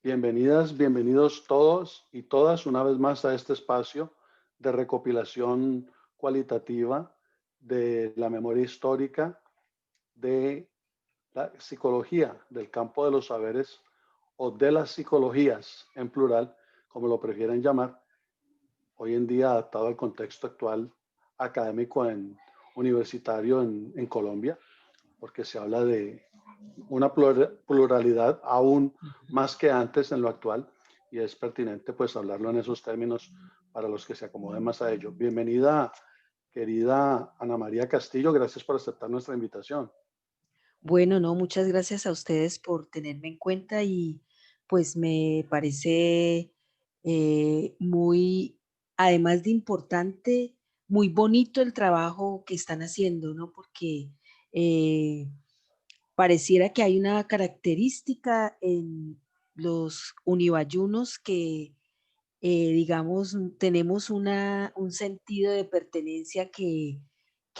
Bienvenidas, bienvenidos todos y todas una vez más a este espacio de recopilación cualitativa de la memoria histórica de la psicología del campo de los saberes o de las psicologías en plural, como lo prefieren llamar, hoy en día adaptado al contexto actual académico universitario en Colombia, porque se habla de una pluralidad aún más que antes en lo actual y es pertinente pues hablarlo en esos términos para los que se acomoden más a ello. Bienvenida, querida Ana María Castillo, gracias por aceptar nuestra invitación. Bueno, no, muchas gracias a ustedes por tenerme en cuenta y pues me parece muy, además de importante, muy bonito el trabajo que están haciendo, ¿no? Porque eh, pareciera que hay una característica en los unibayunos que, digamos, tenemos un sentido de pertenencia que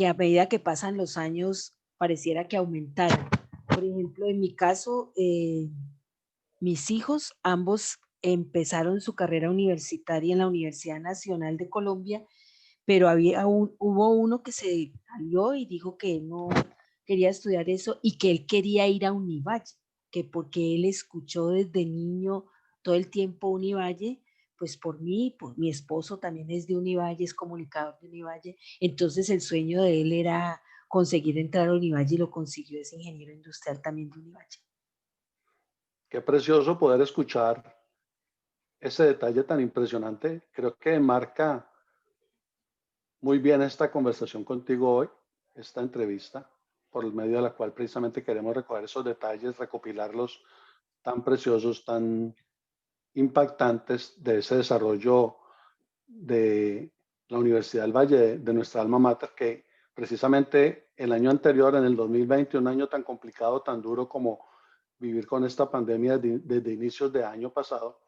a medida que pasan los años pareciera que aumentara. Por ejemplo, en mi caso, mis hijos ambos empezaron su carrera universitaria en la Universidad Nacional de Colombia, pero hubo uno que se salió y dijo que él no quería estudiar eso y que él quería ir a Univalle, que porque él escuchó desde niño todo el tiempo Univalle, pues por mí, por mi esposo también es de Univalle, es comunicador de Univalle, entonces el sueño de él era conseguir entrar a Univalle y lo consiguió, es ingeniero industrial también de Univalle. Qué precioso poder escuchar ese detalle tan impresionante. Creo que marca muy bien esta conversación contigo hoy, esta entrevista, por el medio de la cual precisamente queremos recoger esos detalles, recopilarlos tan preciosos, tan impactantes de ese desarrollo de la Universidad del Valle, de nuestra alma mater, que precisamente el año anterior, en el 2020, un año tan complicado, tan duro como vivir con esta pandemia desde inicios de año pasado,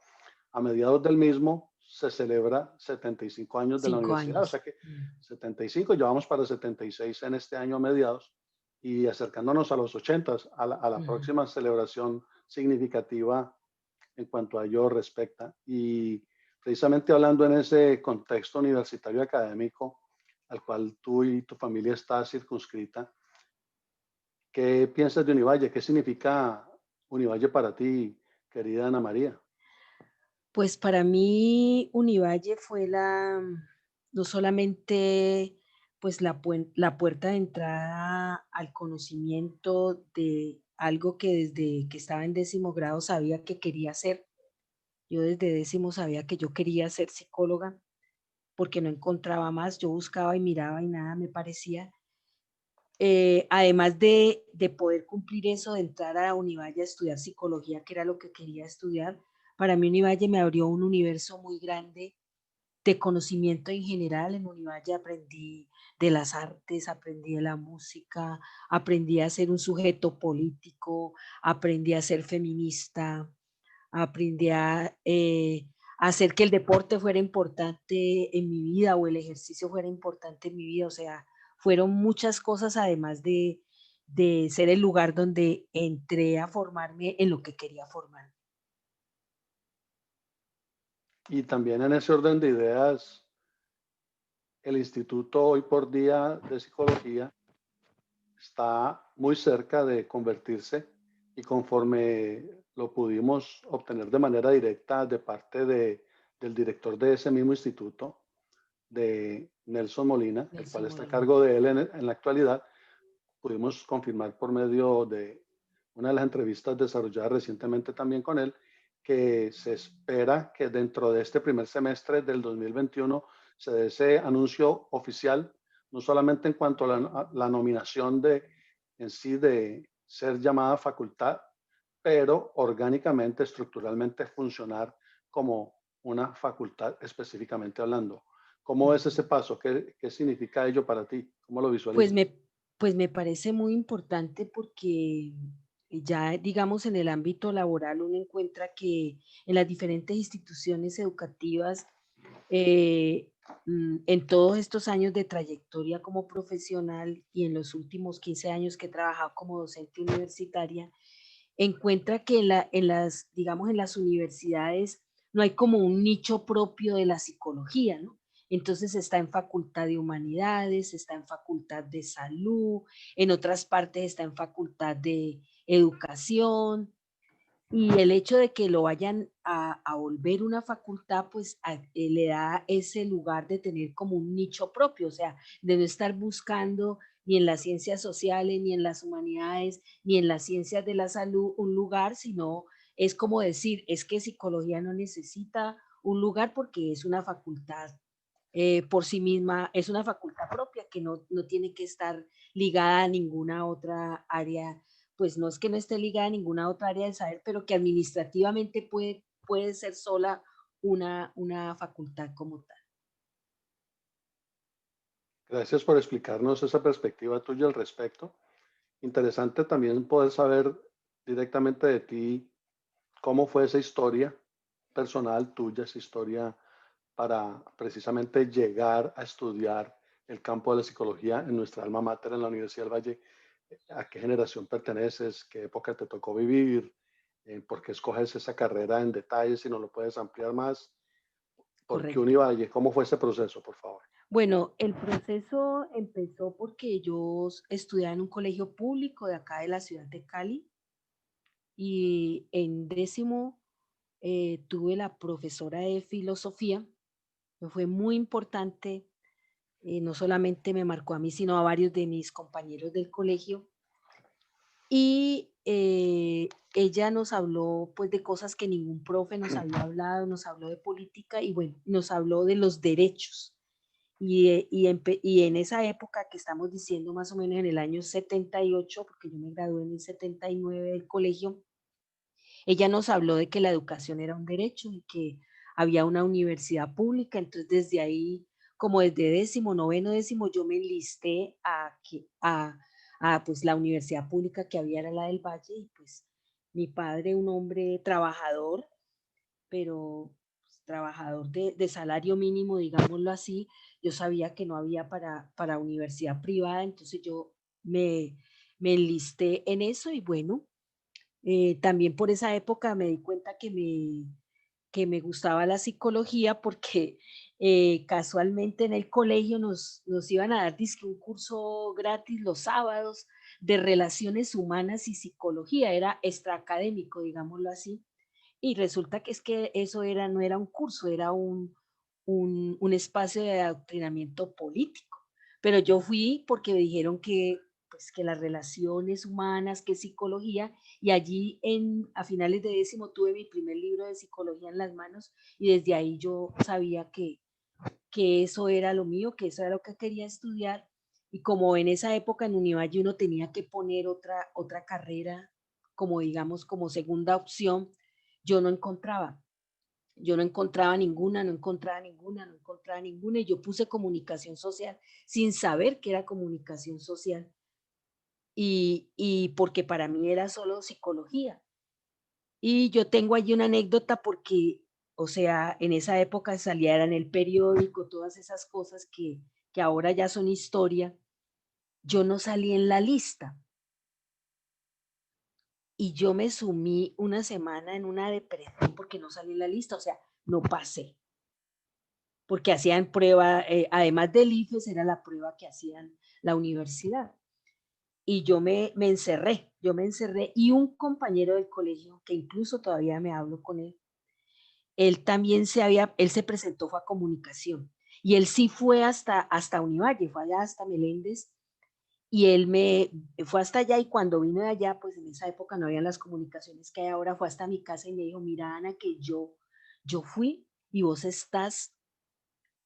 a mediados del mismo se celebra 75 años de la Cinco universidad, o años. sea que 75, llevamos para 76 en este año a mediados y acercándonos a los 80, a la Mm. próxima celebración significativa en cuanto a ello respecta. Y precisamente hablando en ese contexto universitario académico al cual tú y tu familia está circunscrita, ¿qué piensas de Univalle? ¿Qué significa Univalle para ti, querida Ana María? Pues para mí Univalle fue no solamente pues la puerta de entrada al conocimiento de algo que desde que estaba en décimo grado sabía que quería hacer. Yo desde décimo sabía que yo quería ser psicóloga porque no encontraba más. Yo buscaba y miraba y nada me parecía. Además de poder cumplir eso, de entrar a Univalle a estudiar psicología, que era lo que quería estudiar, para mí Univalle me abrió un universo muy grande de conocimiento en general. En Univalle aprendí de las artes, aprendí de la música, aprendí a ser un sujeto político, aprendí a ser feminista, aprendí a hacer que el deporte fuera importante en mi vida o el ejercicio fuera importante en mi vida. O sea, fueron muchas cosas además de ser el lugar donde entré a formarme en lo que quería formar. Y también en ese orden de ideas, el Instituto hoy por día de Psicología está muy cerca de convertirse y conforme lo pudimos obtener de manera directa de parte del director de ese mismo instituto, de Nelson Molina, el cual Nelson está a Molina. cargo de él en la actualidad, pudimos confirmar por medio de una de las entrevistas desarrolladas recientemente también con él, que se espera que dentro de este primer semestre del 2021 se dé ese anuncio oficial, no solamente en cuanto a la nominación en sí de ser llamada facultad, pero orgánicamente, estructuralmente funcionar como una facultad específicamente hablando. ¿Cómo es ese paso? ¿Qué significa ello para ti? ¿Cómo lo Pues visualizas? me, pues me parece muy importante porque ya, digamos, en el ámbito laboral uno encuentra que en las diferentes instituciones educativas, eh, en todos estos años de trayectoria como profesional y en los últimos 15 años que he trabajado como docente universitaria, encuentra que en las, digamos, en las universidades no hay como un nicho propio de la psicología, ¿no? Entonces está en facultad de humanidades, está en facultad de salud, en otras partes está en facultad de educación, y el hecho de que lo vayan a volver una facultad, pues le da ese lugar de tener como un nicho propio, o sea, de no estar buscando ni en las ciencias sociales, ni en las humanidades, ni en las ciencias de la salud un lugar, sino es como decir, es que psicología no necesita un lugar porque es una facultad por sí misma, es una facultad propia que no tiene que estar ligada a ninguna otra área, pues no es que no esté ligada a ninguna otra área del saber, pero que administrativamente puede ser sola una facultad como tal. Gracias por explicarnos esa perspectiva tuya al respecto. Interesante también poder saber directamente de ti cómo fue esa historia personal tuya, esa historia para precisamente llegar a estudiar el campo de la psicología en nuestra alma mater en la Universidad del Valle. ¿A qué generación perteneces? ¿Qué época te tocó vivir? ¿Por qué escoges esa carrera en detalle? Si no lo puedes ampliar más. ¿Por qué Correcto. Univalle? ¿Cómo fue ese proceso, por favor? Bueno, el proceso empezó porque yo estudiaba en un colegio público de acá de la ciudad de Cali y en décimo tuve la profesora de filosofía, que fue muy importante, no solamente me marcó a mí, sino a varios de mis compañeros del colegio. Y ella nos habló pues de cosas que ningún profe nos había hablado, nos habló de política y bueno, nos habló de los derechos. Y en esa época que estamos diciendo más o menos en el año 78, porque yo me gradué en el 79 del colegio, ella nos habló de que la educación era un derecho y que había una universidad pública, entonces desde ahí, como desde décimo, noveno, décimo, yo me enlisté a pues la universidad pública que había era la del Valle y pues mi padre, un hombre trabajador, pero pues, trabajador de salario mínimo, digámoslo así, yo sabía que no había para universidad privada, entonces yo me, me enlisté en eso y bueno, también por esa época me di cuenta que me gustaba la psicología porque casualmente en el colegio nos iban a dar dizque un curso gratis los sábados de relaciones humanas y psicología, era extraacadémico, digámoslo así, y resulta que es que eso era, no era un curso, era un espacio de adoctrinamiento político. Pero yo fui porque me dijeron que, pues, que las relaciones humanas, que psicología, y allí a finales de décimo tuve mi primer libro de psicología en las manos y desde ahí yo sabía que eso era lo mío, que eso era lo que quería estudiar. Y como en esa época en Univalle uno tenía que poner otra carrera como digamos como segunda opción, yo no encontraba. Yo no encontraba ninguna, no encontraba ninguna, no encontraba ninguna, y yo puse comunicación social sin saber que era comunicación social, y porque para mí era solo psicología. Y yo tengo allí una anécdota porque, o sea, en esa época salía era en el periódico, todas esas cosas que ahora ya son historia, yo no salí en la lista, y yo me sumí una semana en una depresión porque no salí en la lista, o sea, no pasé. Porque hacían prueba, además del IFES, era la prueba que hacían la universidad. Y yo me encerré y un compañero del colegio, que incluso todavía me hablo con él, él también él se presentó, fue a comunicación. Y él sí fue hasta Univalle, fue allá hasta Meléndez, y él fue hasta allá y cuando vino de allá, pues en esa época no habían las comunicaciones que hay ahora, fue hasta mi casa y me dijo, mira Ana, que yo fui y vos estás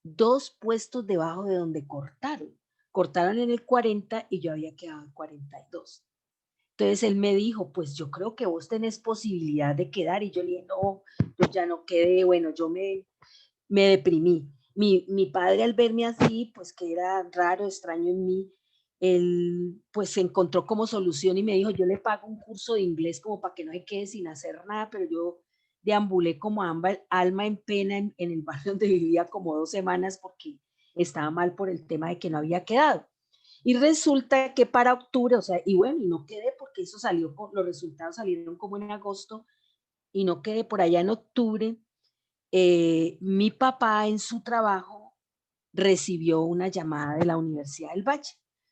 2 puestos debajo de donde cortaron. Cortaron en el 40 y yo había quedado en 42. Entonces él me dijo, pues yo creo que vos tenés posibilidad de quedar. Y yo le dije, no, yo ya no quedé. Bueno, me deprimí. Mi padre al verme así, pues que era raro, extraño en mí, él pues se encontró como solución y me dijo, yo le pago un curso de inglés como para que no se quede sin hacer nada, pero yo deambulé como alma en pena en el barrio donde vivía como 2 semanas porque estaba mal por el tema de que no había quedado. Y resulta que para octubre, o sea, y bueno, y no quedé porque eso salió, los resultados salieron como en agosto, y no quedé por allá en octubre. Mi papá en su trabajo recibió una llamada de la Universidad del Valle,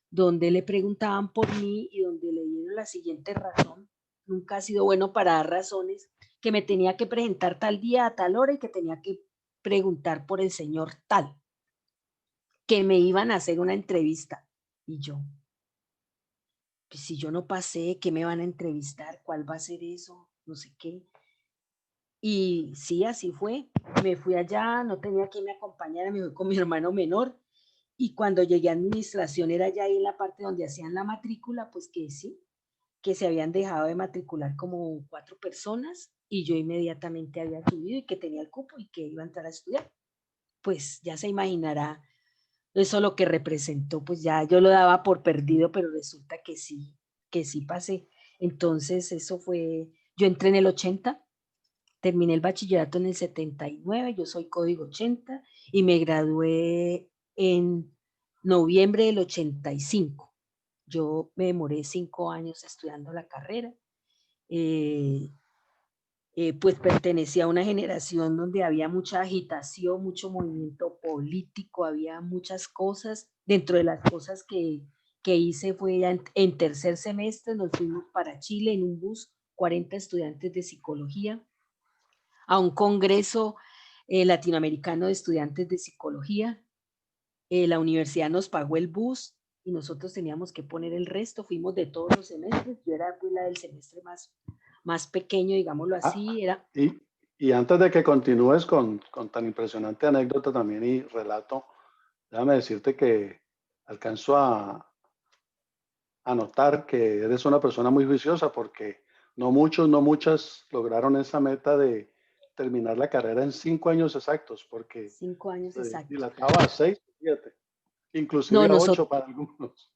donde le preguntaban por mí y donde le dieron la siguiente razón. Nunca ha sido bueno para dar razones, que me tenía que presentar tal día a tal hora y que tenía que preguntar por el señor tal, que me iban a hacer una entrevista. Y yo, pues si yo no pasé, ¿qué me van a entrevistar? ¿Cuál va a ser eso? No sé qué. Y sí, así fue. Me fui allá, no tenía quien me acompañara, me fui con mi hermano menor. Y cuando llegué a administración era ya ahí en la parte donde hacían la matrícula, pues que sí, que se habían dejado de matricular como 4 personas y yo inmediatamente había subido y que tenía el cupo y que iba a entrar a estudiar. Pues ya se imaginará eso lo que representó, pues ya yo lo daba por perdido, pero resulta que sí pasé. Entonces eso fue, yo entré en el 80, terminé el bachillerato en el 79, yo soy código 80 y me gradué en noviembre del 85. Yo me demoré 5 años estudiando la carrera. Eh, pues pertenecía a una generación donde había mucha agitación, mucho movimiento político, había muchas cosas. Dentro de las cosas que hice fue ya en tercer semestre, nos fuimos para Chile en un bus, 40 estudiantes de psicología, a un congreso latinoamericano de estudiantes de psicología. La universidad nos pagó el bus y nosotros teníamos que poner el resto. Fuimos de todos los semestres. Yo era pues, la del semestre más pequeño, digámoslo Ah, así. Era, y antes de que continúes con tan impresionante anécdota también y relato, déjame decirte que alcanzo a notar que eres una persona muy juiciosa porque no muchos, no muchas lograron esa meta de terminar la carrera en 5 años exactos, porque 5 años se exactos. dilataba a 6, 7, inclusive No, a 8 nosotros, para algunos.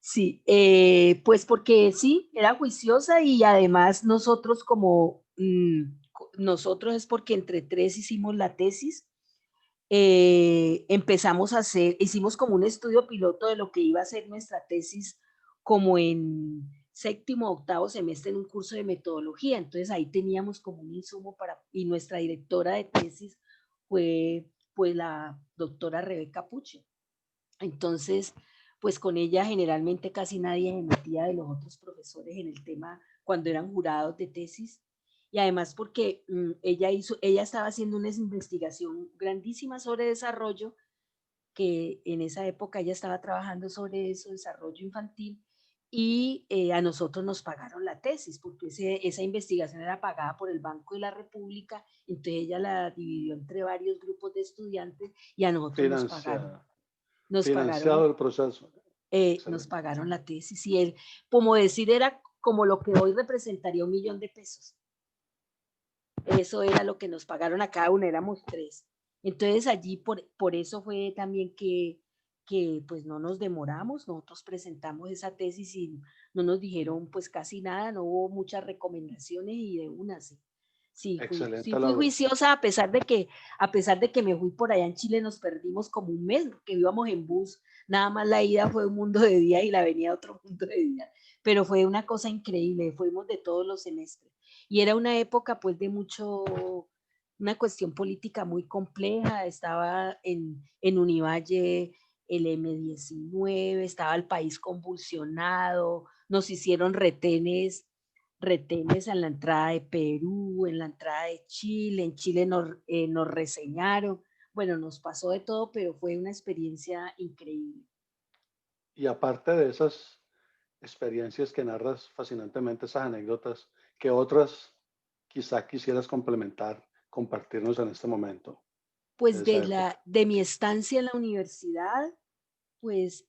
sí, pues porque sí, era juiciosa y además nosotros como, nosotros es porque entre tres hicimos la tesis. Empezamos a hacer, hicimos como un estudio piloto de lo que iba a ser nuestra tesis como en séptimo, octavo semestre en un curso de metodología. Entonces ahí teníamos como un insumo para, y nuestra directora de tesis fue pues la doctora Rebeca Puche. Entonces, pues con ella generalmente casi nadie se metía de los otros profesores en el tema cuando eran jurados de tesis. Y además porque ella estaba haciendo una investigación grandísima sobre desarrollo, que en esa época ella estaba trabajando sobre eso, desarrollo infantil, y a nosotros nos pagaron la tesis, porque esa investigación era pagada por el Banco de la República, entonces ella la dividió entre varios grupos de estudiantes y a nosotros Financiado, nos financiado pagaron, el proceso. nos Excelente. pagaron la tesis y él, como decir, era como lo que hoy representaría 1 millón de pesos. Eso era lo que nos pagaron a cada uno, éramos tres. Entonces allí por eso fue también que pues no nos demoramos, nosotros presentamos esa tesis y no nos dijeron pues casi nada, no hubo muchas recomendaciones y de una sí. Sí Excelente fui logro. juiciosa a pesar de que me fui por allá en Chile, nos perdimos como un mes, que íbamos en bus, nada más la ida fue un mundo de día y la venida otro mundo de día, pero fue una cosa increíble, fuimos de todos los semestres y era una época pues de mucho, una cuestión política muy compleja, estaba en Univalle el M-19, estaba el país convulsionado, nos hicieron retenes en la entrada de Perú, en la entrada de Chile, en Chile nos reseñaron, bueno, nos pasó de todo, pero fue una experiencia increíble. Y aparte de esas experiencias que narras fascinantemente, esas anécdotas, ¿qué otras quizá quisieras complementar, compartirnos en este momento de Pues esa época? de mi estancia en la universidad, pues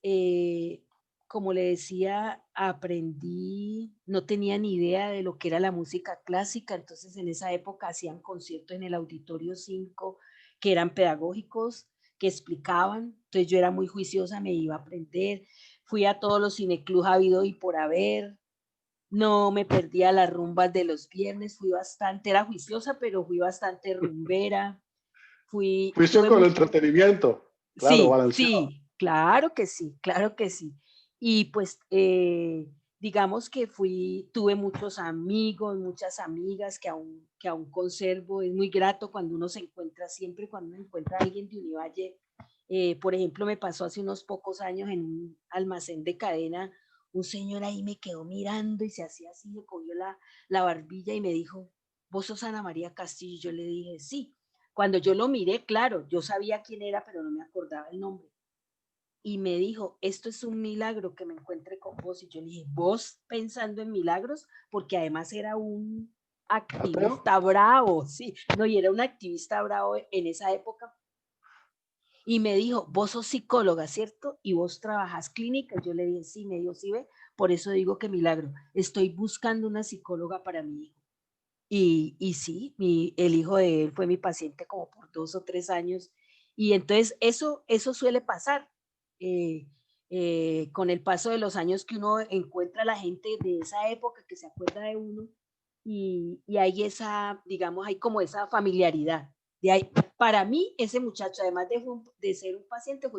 como le decía, aprendí, no tenía ni idea de lo que era la música clásica, entonces en esa época hacían conciertos en el Auditorio 5 que eran pedagógicos, que explicaban, entonces yo era muy juiciosa, me iba a aprender, fui a todos los cineclubs habido y por haber, no me perdía las rumbas de los viernes, fui bastante, era juiciosa, pero fui bastante rumbera, Juicio tuve con el mucho, entretenimiento, claro, sí, balanceado. sí, Claro que sí, claro que sí. Y pues, digamos que tuve muchos amigos, muchas amigas que aún conservo. Es muy grato cuando uno se encuentra, siempre cuando uno encuentra a alguien de Univalle. Por ejemplo, me pasó hace unos pocos años en un almacén de cadena, un señor ahí me quedó mirando y se hacía así, me cogió la barbilla y me dijo, ¿vos sos Ana María Castillo? Yo le dije, sí. Cuando yo lo miré, claro, yo sabía quién era, pero no me acordaba el nombre y me dijo, esto es un milagro que me encuentre con vos. Y yo le dije, ¿vos pensando en milagros? Porque además era un ¿Ateo? activista bravo, sí, no, y era un activista bravo en esa época. Y me dijo, vos sos psicóloga, ¿cierto? Y vos trabajas clínica. Yo le dije, sí, me dijo, sí, ve, por eso digo que milagro. Estoy buscando una psicóloga para mi hijo. Y sí, el hijo de él fue mi paciente como por 2 o 3 años. Y entonces eso suele pasar. eh, con el paso de los años que uno encuentra a la gente de esa época que se acuerda de uno y hay esa, digamos, hay como esa familiaridad. De ahí, para mí, ese muchacho, además de ser un paciente,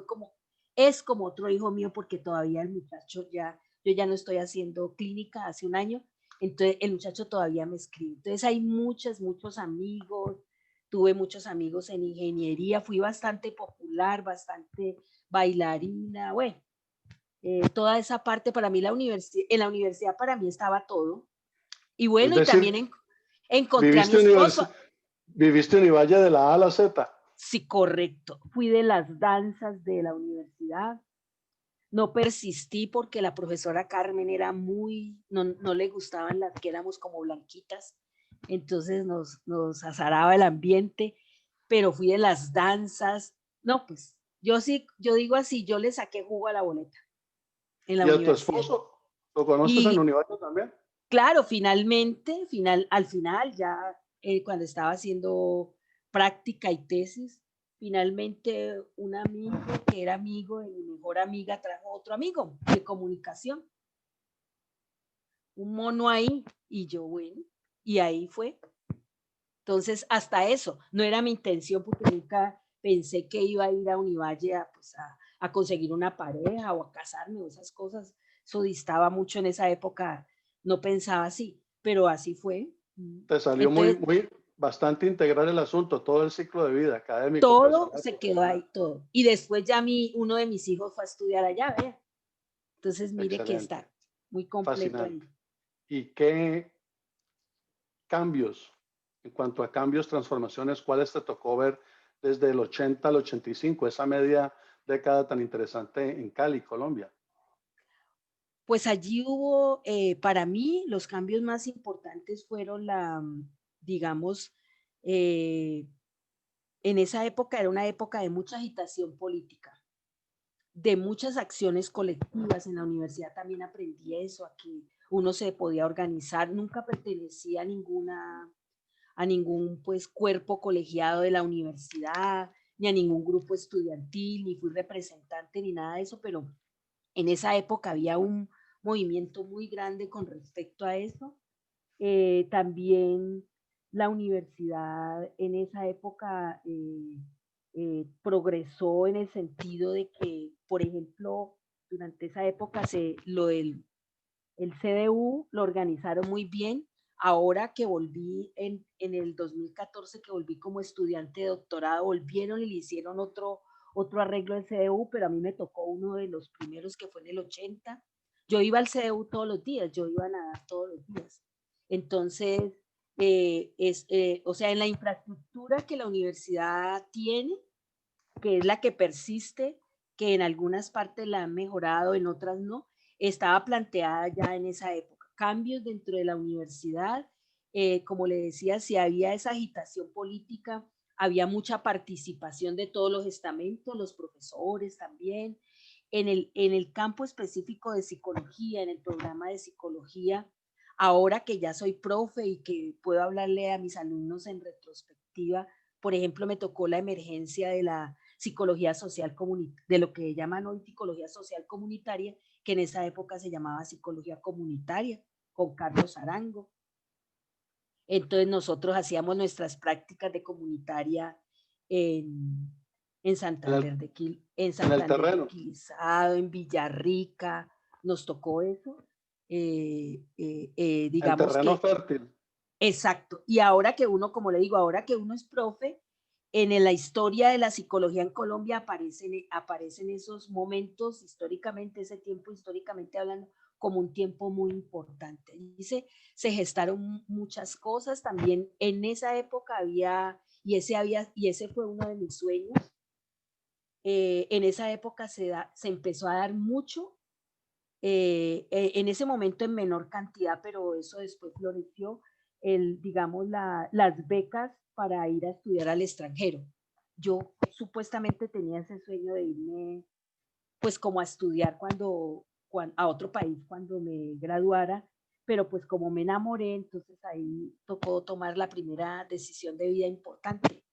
es como otro hijo mío porque todavía el muchacho yo ya no estoy haciendo clínica hace un año, entonces el muchacho todavía me escribe. Entonces hay muchos amigos, tuve muchos amigos en ingeniería, fui bastante popular, bastante bailarina, bueno, toda esa parte para mí, en la universidad para mí estaba todo. Y Es bueno, y decir, también encontré a mi viviste, esposo. viviste Univalle de la A a la Z. Sí, correcto. Fui de las danzas de la universidad. No persistí porque la profesora Carmen era no le gustaban las que éramos como blanquitas, entonces nos azaraba el ambiente, pero fui de las danzas. No, pues yo sí, yo digo así, yo le saqué jugo a la boleta en la ¿Y a tu universidad. esposo? ¿Lo conoces en Y Univalle también? claro, al final, ya cuando estaba haciendo práctica y tesis, finalmente un amigo que era amigo de mi mejor amiga trajo otro amigo de comunicación, un mono ahí, y yo, bueno, y ahí fue. Entonces, hasta eso, no era mi intención porque nunca pensé que iba a ir a Univalle a conseguir una pareja o a casarme o esas cosas. Eso distaba mucho en esa época, no pensaba así, pero así fue. Te salió Entonces, bastante integral el asunto, todo el ciclo de vida, académico, todo personal, se quedó profesional. ahí, todo. Y después ya uno de mis hijos fue a estudiar allá, ¿vea? Entonces, mire que Excelente, está muy completo ahí. fascinante. ¿Y qué cambios, en cuanto a cambios, transformaciones, cuáles te tocó ver desde el 80 al 85, esa media década tan interesante en Cali, Colombia? Pues allí hubo, para mí, los cambios más importantes fueron digamos, eh, en esa época era una época de mucha agitación política, de muchas acciones colectivas. En la universidad también aprendí eso, a que uno se podía organizar. Nunca pertenecía a ningún pues cuerpo colegiado de la universidad, ni a ningún grupo estudiantil, ni fui representante, ni nada de eso, pero en esa época había un movimiento muy grande con respecto a eso. También la universidad en esa época progresó en el sentido de que, por ejemplo, durante esa época el CDU lo organizaron muy bien. Ahora que volví en el 2014, que volví como estudiante de doctorado, volvieron y le hicieron otro arreglo del CDU, pero a mí me tocó uno de los primeros que fue en el 80. Yo iba al CDU todos los días, yo iba a nadar todos los días. Entonces, o sea, en la infraestructura que la universidad tiene, que es la que persiste, que en algunas partes la han mejorado, en otras no, estaba planteada ya en esa época. Cambios dentro de la universidad, como le decía, si había esa agitación política, había mucha participación de todos los estamentos, los profesores también. En el campo específico de psicología, en el programa de psicología, ahora que ya soy profe y que puedo hablarle a mis alumnos en retrospectiva, por ejemplo, me tocó la emergencia de la psicología social comunitaria, de lo que llaman hoy psicología social comunitaria, que en esa época se llamaba psicología comunitaria, con Carlos Arango. Entonces nosotros hacíamos nuestras prácticas de comunitaria en, en En el, En en el Santander de terreno, Quilizado, en Villarrica, nos tocó eso. en Digamos terreno que, fértil. exacto. Y ahora que uno, como le digo, ahora que uno es profe, la historia de la psicología en Colombia aparecen esos momentos históricamente, ese tiempo históricamente hablando, como un tiempo muy importante. Y se gestaron muchas cosas. También en esa época y ese fue uno de mis sueños. En esa época se empezó a dar mucho, en ese momento en menor cantidad, pero eso después floreció, digamos, las becas para ir a estudiar al extranjero. Yo supuestamente tenía ese sueño de irme, pues como a estudiar a otro país cuando me graduara, pero pues como me enamoré, entonces ahí tocó tomar la primera decisión de vida importante.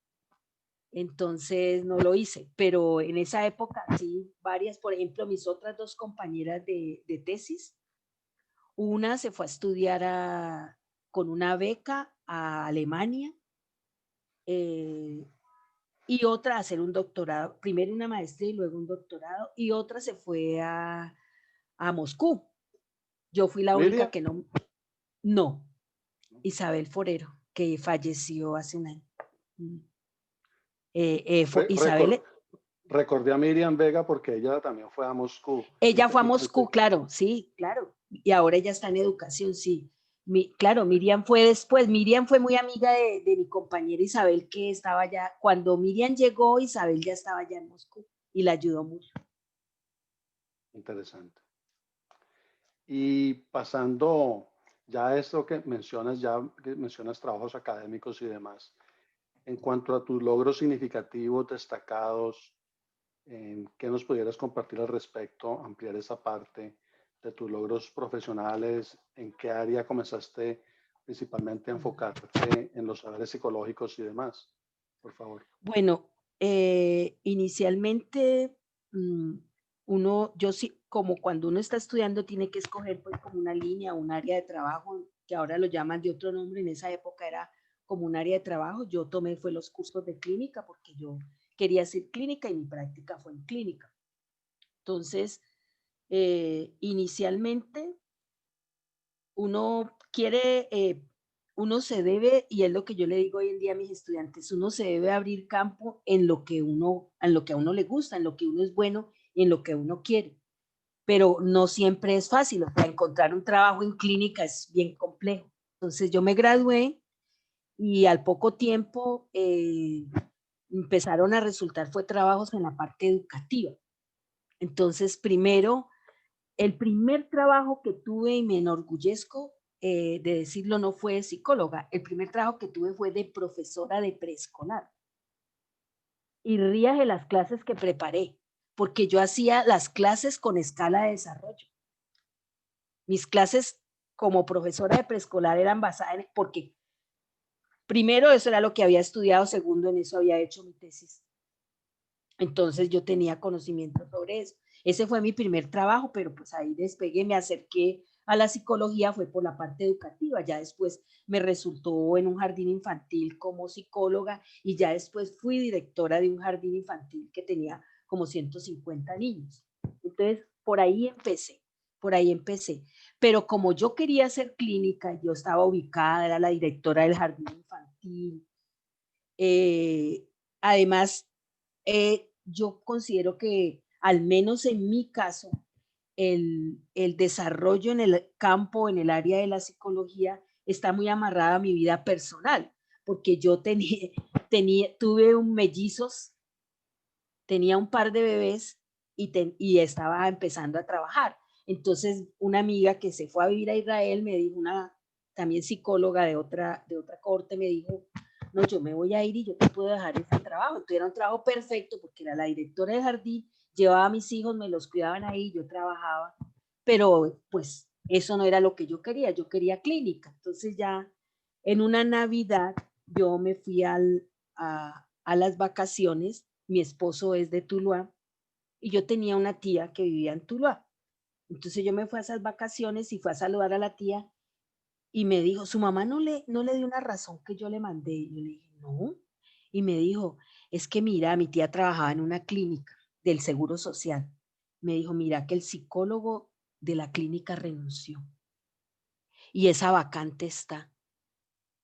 Entonces no lo hice, pero en esa época sí, varias, por ejemplo, mis otras dos compañeras de tesis, una se fue a estudiar con una beca a Alemania, eh, y otra a hacer un doctorado, primero una maestría y luego un doctorado, y otra se fue a Moscú. Yo fui la única Miriam, que no, Isabel Forero, que falleció hace un año. Mm. re- Isabel, recor- recordé a Miriam Vega porque ella también fue a Moscú ella fue a Moscú, claro, sí, claro. Y ahora ella está en educación, sí. Claro, Miriam fue después. Miriam fue muy amiga de mi compañera Isabel, que estaba ya, cuando Miriam llegó, Isabel ya estaba ya en Moscú y la ayudó mucho. interesante. Y pasando ya a esto ya que mencionas trabajos académicos y demás, en cuanto a tus logros significativos, destacados, ¿en qué nos pudieras compartir al respecto, ampliar esa parte de tus logros profesionales? ¿En qué área comenzaste principalmente a enfocarte en los saberes psicológicos y demás? Por favor. Bueno, inicialmente, mm, yo sí, como cuando uno está estudiando, tiene que escoger pues como una línea, un área de trabajo, que ahora lo llaman de otro nombre, en esa época era como un área de trabajo. Yo tomé fue los cursos de clínica porque yo quería hacer clínica y mi práctica fue en clínica. Entonces, inicialmente uno quiere, uno se debe, y es lo que yo le digo hoy en día a mis estudiantes, uno se debe abrir campo en lo que a uno le gusta, en lo que uno es bueno y en lo que uno quiere. Pero no siempre es fácil, o sea, encontrar un trabajo en clínica es bien complejo. Entonces yo me gradué y al poco tiempo empezaron a resultar fue trabajos en la parte educativa. Entonces, primero, el primer trabajo que tuve, y me enorgullezco de decirlo, no fue de psicóloga. El primer trabajo que tuve fue de profesora de preescolar. Y rías de las clases que preparé, porque yo hacía las clases con escala de desarrollo. Mis clases como profesora de preescolar eran basadas porque primero eso era lo que había estudiado, segundo en eso había hecho mi tesis. Entonces yo tenía conocimiento sobre eso. Ese fue mi primer trabajo, pero pues ahí despegué, me acerqué a la psicología, fue por la parte educativa. Ya después me resultó en un jardín infantil como psicóloga y ya después fui directora de un jardín infantil que tenía como 150 niños. Entonces, por ahí empecé. Pero como yo quería hacer clínica, yo estaba ubicada, era la directora del jardín infantil. Eh, Además, yo considero que, al menos en mi caso, el desarrollo en el campo, en el área de la psicología, está muy amarrada a mi vida personal, porque yo tuve un mellizos, tenía un par de bebés y estaba empezando a trabajar. Entonces, una amiga que se fue a vivir a Israel me dijo, una también psicóloga de otra corte, me dijo, no, yo me voy a ir y yo te puedo dejar ese trabajo. Entonces era un trabajo perfecto porque era la directora del jardín, llevaba a mis hijos, me los cuidaban ahí, yo trabajaba, pero pues eso no era lo que yo quería clínica. Entonces ya en una Navidad yo me fui a las vacaciones, mi esposo es de Tuluá y yo tenía una tía que vivía en Tuluá. Entonces yo me fui a esas vacaciones y fui a saludar a la tía y me dijo, su mamá no le dio una razón que yo le mandé. Y yo le dije, no. Y me dijo, es que mira, mi tía trabajaba en una clínica del Seguro Social. Me dijo, mira que el psicólogo de la clínica renunció y esa vacante está.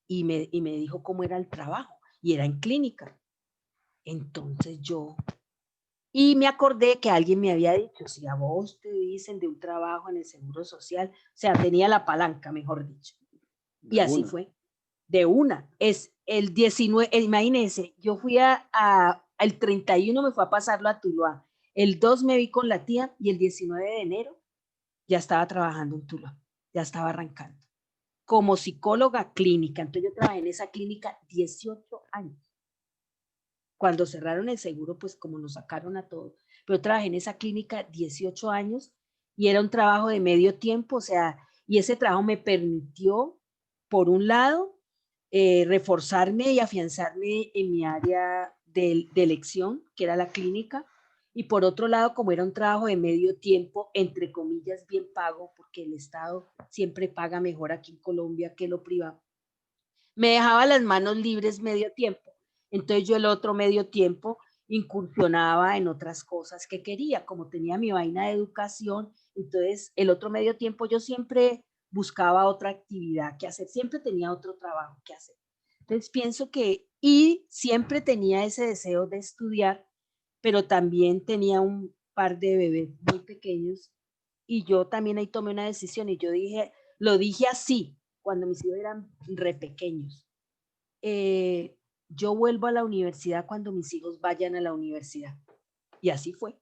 Y me dijo cómo era el trabajo y era en clínica. Entonces y me acordé que alguien me había dicho, si a vos te dicen de un trabajo en el Seguro Social, o sea, tenía la palanca, mejor dicho. Y De así una. fue, de una. Es el 19, imagínense, yo fui el 31 me fue a pasarlo a Tuluá. El 2 me vi con la tía y el 19 de enero ya estaba trabajando en Tuluá, ya estaba arrancando. Como psicóloga clínica, entonces yo trabajé en esa clínica 18 años. Cuando cerraron el seguro, pues como nos sacaron a todos, pero trabajé en esa clínica 18 años y era un trabajo de medio tiempo, o sea, y ese trabajo me permitió, por un lado, reforzarme y afianzarme en mi área de elección, que era la clínica, y por otro lado, como era un trabajo de medio tiempo, entre comillas, bien pago, porque el Estado siempre paga mejor aquí en Colombia que lo privado, me dejaba las manos libres medio tiempo. Entonces yo el otro medio tiempo incursionaba en otras cosas que quería, como tenía mi vaina de educación, entonces el otro medio tiempo yo siempre buscaba otra actividad que hacer, siempre tenía otro trabajo que hacer. Entonces pienso y siempre tenía ese deseo de estudiar, pero también tenía un par de bebés muy pequeños y yo también ahí tomé una decisión y yo lo dije así, cuando mis hijos eran re pequeños. eh, yo vuelvo a la universidad cuando mis hijos vayan a la universidad. Y así fue.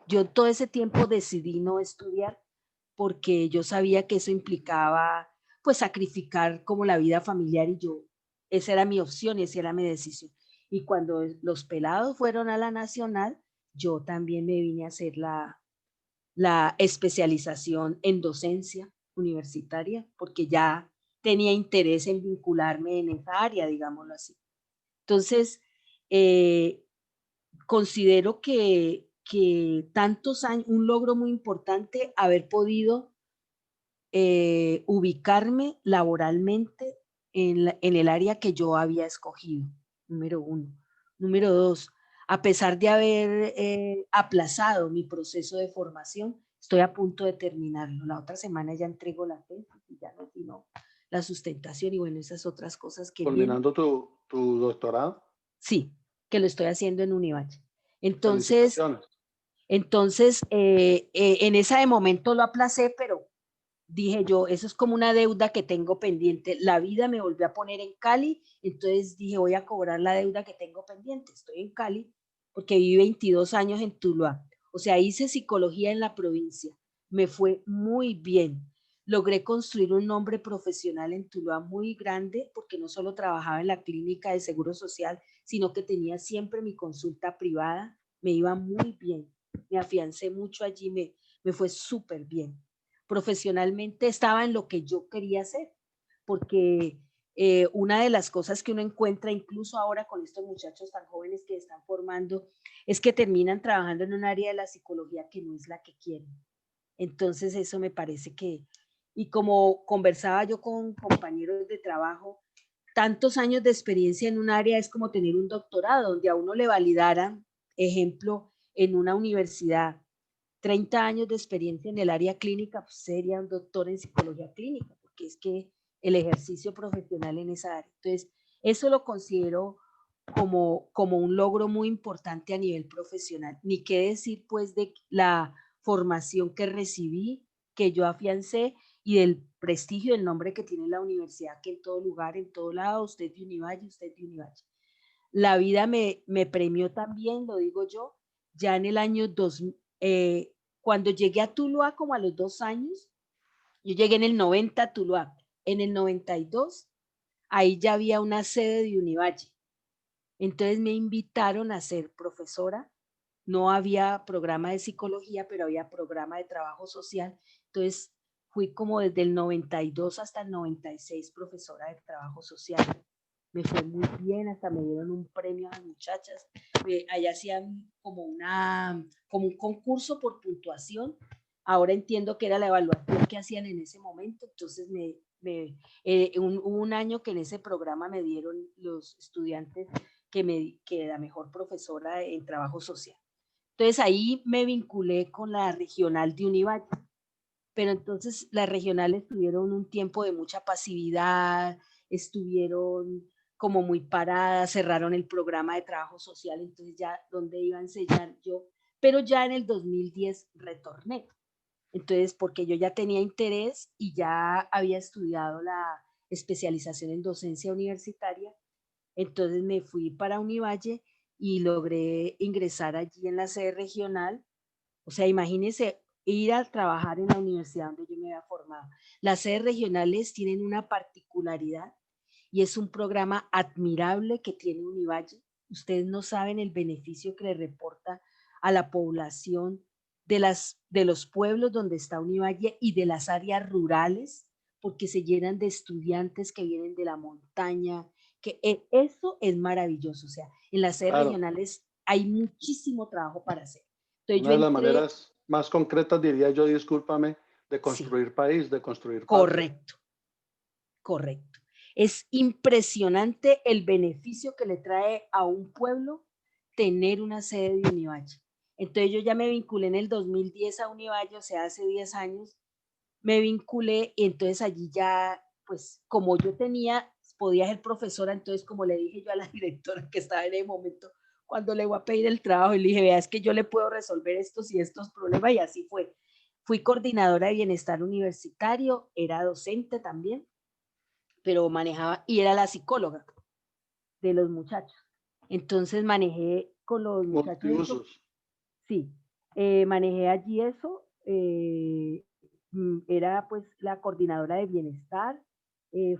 Yo todo ese tiempo decidí no estudiar porque yo sabía que eso implicaba pues sacrificar como la vida familiar y esa era mi opción y esa era mi decisión. Y cuando los pelados fueron a la nacional, yo también me vine a hacer la especialización en docencia universitaria, porque ya tenía interés en vincularme en esa área, digámoslo así. Entonces, eh, considero que tantos años, un logro muy importante, haber podido ubicarme laboralmente en el área que yo había escogido, número uno. Número dos, a pesar de haber aplazado mi proceso de formación, estoy a punto de terminarlo. La otra semana ya entrego la tesis y ya no, sino la sustentación y bueno, esas otras cosas que vienen. Culminando tu doctorado. Sí, que lo estoy haciendo en Univalle. Entonces, Felicitaciones. en esa de momento lo aplacé, pero dije yo, eso es como una deuda que tengo pendiente. La vida me volvió a poner en Cali, entonces dije, voy a cobrar la deuda que tengo pendiente. Estoy en Cali porque viví 22 años en Tuluá. O sea, hice psicología en la provincia. Me fue muy bien. Logré construir un nombre profesional en Tuluá muy grande porque no solo trabajaba en la clínica de Seguro Social, sino que tenía siempre mi consulta privada. Me iba muy bien. Me afiancé mucho allí, me fue súper bien. Profesionalmente estaba en lo que yo quería hacer, porque una de las cosas que uno encuentra incluso ahora con estos muchachos tan jóvenes que están formando es que terminan trabajando en un área de la psicología que no es la que quieren. Entonces eso me parece y como conversaba yo con compañeros de trabajo, tantos años de experiencia en un área es como tener un doctorado, donde a uno le validaran, ejemplo, en una universidad 30 años de experiencia en el área clínica, pues sería un doctor en psicología clínica, porque es que el ejercicio profesional en esa área. Entonces, eso lo considero como un logro muy importante a nivel profesional. Ni qué decir, pues, de la formación que recibí, que yo afiancé, y del prestigio, del nombre que tiene la universidad, que en todo lugar, en todo lado, usted de Univalle, usted de Univalle. La vida me premió también, lo digo yo, ya en el año 2000, cuando llegué a Tuluá como a los 2 años, yo llegué en el 90 a Tuluá, en el 92, ahí ya había una sede de Univalle, entonces me invitaron a ser profesora, no había programa de psicología, pero había programa de trabajo social, entonces fui como desde el 92 hasta el 96 profesora de trabajo social. Me fue muy bien, hasta me dieron un premio a las muchachas. Allá hacían como un concurso por puntuación. Ahora entiendo que era la evaluación que hacían en ese momento. Entonces, hubo un año que en ese programa me dieron los estudiantes que la mejor profesora en trabajo social. Entonces ahí me vinculé con la regional de Univalle, pero entonces las regionales tuvieron un tiempo de mucha pasividad, estuvieron como muy paradas, cerraron el programa de trabajo social, entonces ya dónde iba a enseñar yo, pero ya en el 2010 retorné. Entonces, porque yo ya tenía interés y ya había estudiado la especialización en docencia universitaria, entonces me fui para Univalle y logré ingresar allí en la sede regional. O sea, imagínense ir a trabajar en la universidad donde yo me había formado. Las sedes regionales tienen una particularidad y es un programa admirable que tiene Univalle. Ustedes no saben el beneficio que le reporta a la población de los pueblos donde está Univalle y de las áreas rurales, porque se llenan de estudiantes que vienen de la montaña, que eso es maravilloso. O sea, en las sedes Claro, regionales hay muchísimo trabajo para hacer. Entonces yo una de las entré, maneras más concretas, diría yo, discúlpame, de sí, construir país, de construir patria. correcto, correcto. Es impresionante el beneficio que le trae a un pueblo tener una sede de Univalle. Entonces yo ya me vinculé en el 2010 a Univalle, o sea, hace 10 años, me vinculé y entonces allí ya, pues como yo podía ser profesora, entonces como le dije yo a la directora que estaba en el momento, cuando le voy a pedir el trabajo, y le dije, vea, es que yo le puedo resolver estos y estos problemas, y así fue. Fui coordinadora de bienestar universitario, era docente también, pero manejaba, y era la psicóloga de los muchachos. Entonces manejé con los muchachos eso, Multiusos. sí, manejé allí eso, era pues la coordinadora de bienestar,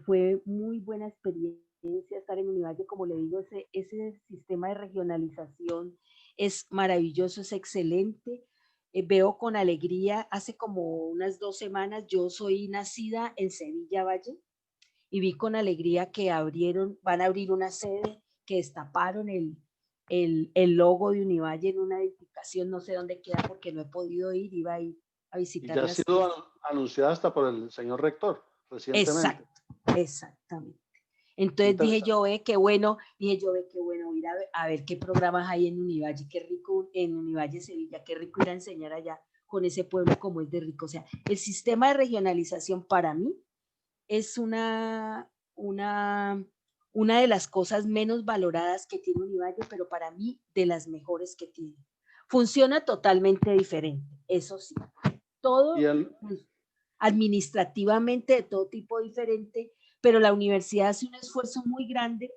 fue muy buena experiencia estar en Univalle, como le digo, ese sistema de regionalización es maravilloso, es excelente. Veo con alegría, hace como unas 2 semanas, yo soy nacida en Sevilla Valle, y vi con alegría que van a abrir una sede, que destaparon el logo de Univalle en una edificación, no sé dónde queda porque no he podido ir, iba a ir a Y ya ha visitarlas. sido anunciada hasta por el señor rector recientemente. Exacto, exactamente. Entonces Interesante. dije yo, ve qué bueno, ir a ver qué programas hay en Univalle, qué rico en Univalle, Sevilla, qué rico ir a enseñar allá con ese pueblo como es de rico. O sea, el sistema de regionalización para mí es una de las cosas menos valoradas que tiene Univalle, pero para mí de las mejores que tiene. Funciona totalmente diferente, eso sí. Y Todo el, pues, administrativamente de todo tipo diferente, pero la universidad hace un esfuerzo muy grande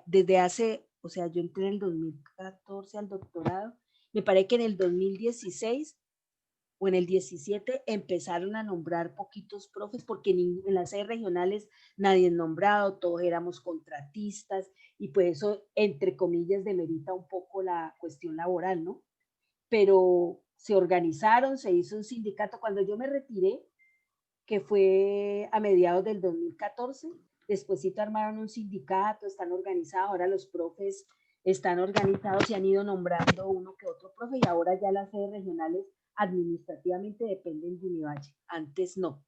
desde hace, o sea, yo entré en el 2014 al doctorado, me parece que en el 2016 o en el 17 empezaron a nombrar poquitos profes porque en las sedes regionales nadie es nombrado, todos éramos contratistas y pues eso, entre comillas, demerita un poco la cuestión laboral, ¿no? Pero se organizaron, se hizo un sindicato. Cuando yo me retiré, que fue a mediados del 2014, despuésito armaron un sindicato, están organizados, ahora los profes están organizados y han ido nombrando uno que otro profe, y ahora ya las sedes regionales administrativamente dependen de Univalle. Antes no,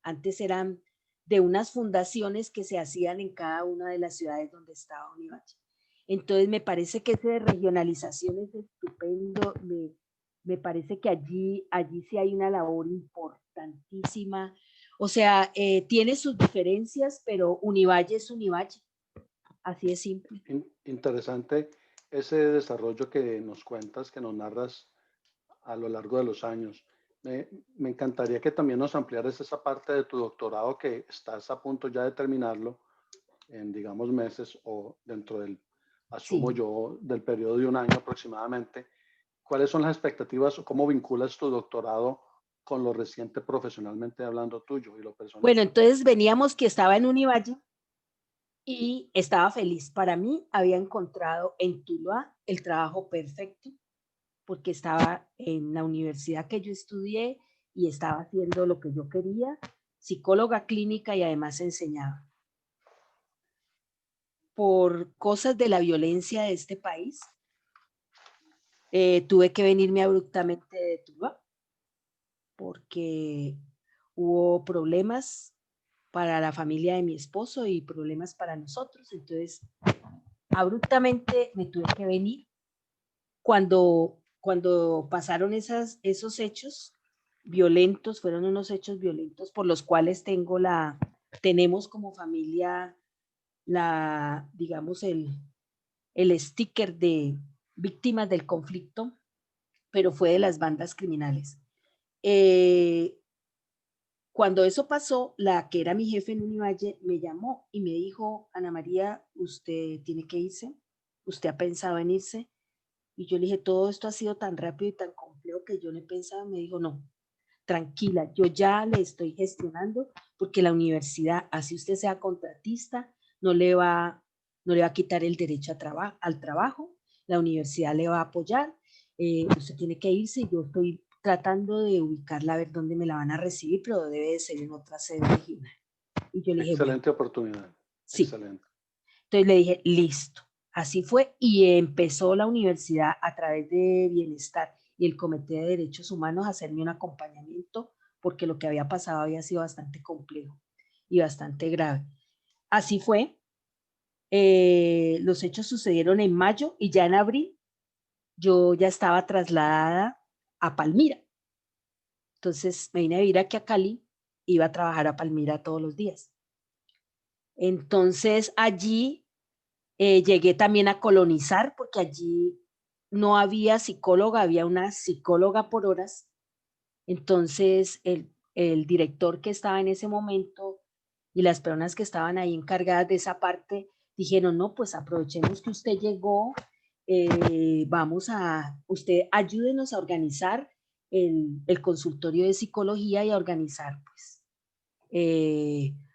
antes eran de unas fundaciones que se hacían en cada una de las ciudades donde estaba Univalle. Entonces me parece que ese de regionalización es estupendo, me parece que allí sí hay una labor importantísima. O sea, tiene sus diferencias, pero Univalle es Univalle, así de simple. interesante ese desarrollo que nos cuentas, que nos narras a lo largo de los años. Me encantaría que también nos ampliaras esa parte de tu doctorado que estás a punto ya de terminarlo en, digamos, meses o dentro del, asumo Sí. yo, del periodo de un año aproximadamente. ¿Cuáles son las expectativas o cómo vinculas tu doctorado con lo reciente profesionalmente hablando tuyo y lo personal? Bueno, entonces veníamos que estaba en Univalle y estaba feliz. Para mí había encontrado en Tuluá el trabajo perfecto porque estaba en la universidad que yo estudié y estaba haciendo lo que yo quería, psicóloga clínica y además enseñaba. Por cosas de la violencia de este país, tuve que venirme abruptamente de Tuluá porque hubo problemas para la familia de mi esposo y problemas para nosotros. Entonces abruptamente me tuve que venir cuando pasaron esos hechos violentos, fueron unos hechos violentos por los cuales tenemos como familia digamos, el sticker de víctimas del conflicto, pero fue de las bandas criminales. Cuando eso pasó, la que era mi jefe en Univalle me llamó y me dijo: Ana María, usted tiene que irse, usted ha pensado en irse. Y yo le dije: todo esto ha sido tan rápido y tan complejo que yo no he pensado. Me dijo: no, tranquila, yo ya le estoy gestionando, porque la universidad, así usted sea contratista, no le va, no le va a quitar el derecho al trabajo, la universidad le va a apoyar, usted tiene que irse, y yo estoy tratando de ubicarla a ver dónde me la van a recibir, pero debe de ser en otra sede regional. Y yo le dije: bueno, Excelente oportunidad. sí. Excelente. Entonces le dije: listo. Así fue, y empezó la universidad a través de Bienestar y el Comité de Derechos Humanos a hacerme un acompañamiento, porque lo que había pasado había sido bastante complejo y bastante grave. Así fue. Los hechos sucedieron en mayo y ya en abril yo ya estaba trasladada a Palmira. Entonces me vine a vivir aquí a Cali, iba a trabajar a Palmira todos los días. Entonces allí llegué también a colonizar, porque allí no había psicóloga, había una psicóloga por horas. Entonces el director que estaba en ese momento y las personas que estaban ahí encargadas de esa parte dijeron: no, pues aprovechemos que usted llegó, usted ayúdenos a organizar el consultorio de psicología y a organizar pues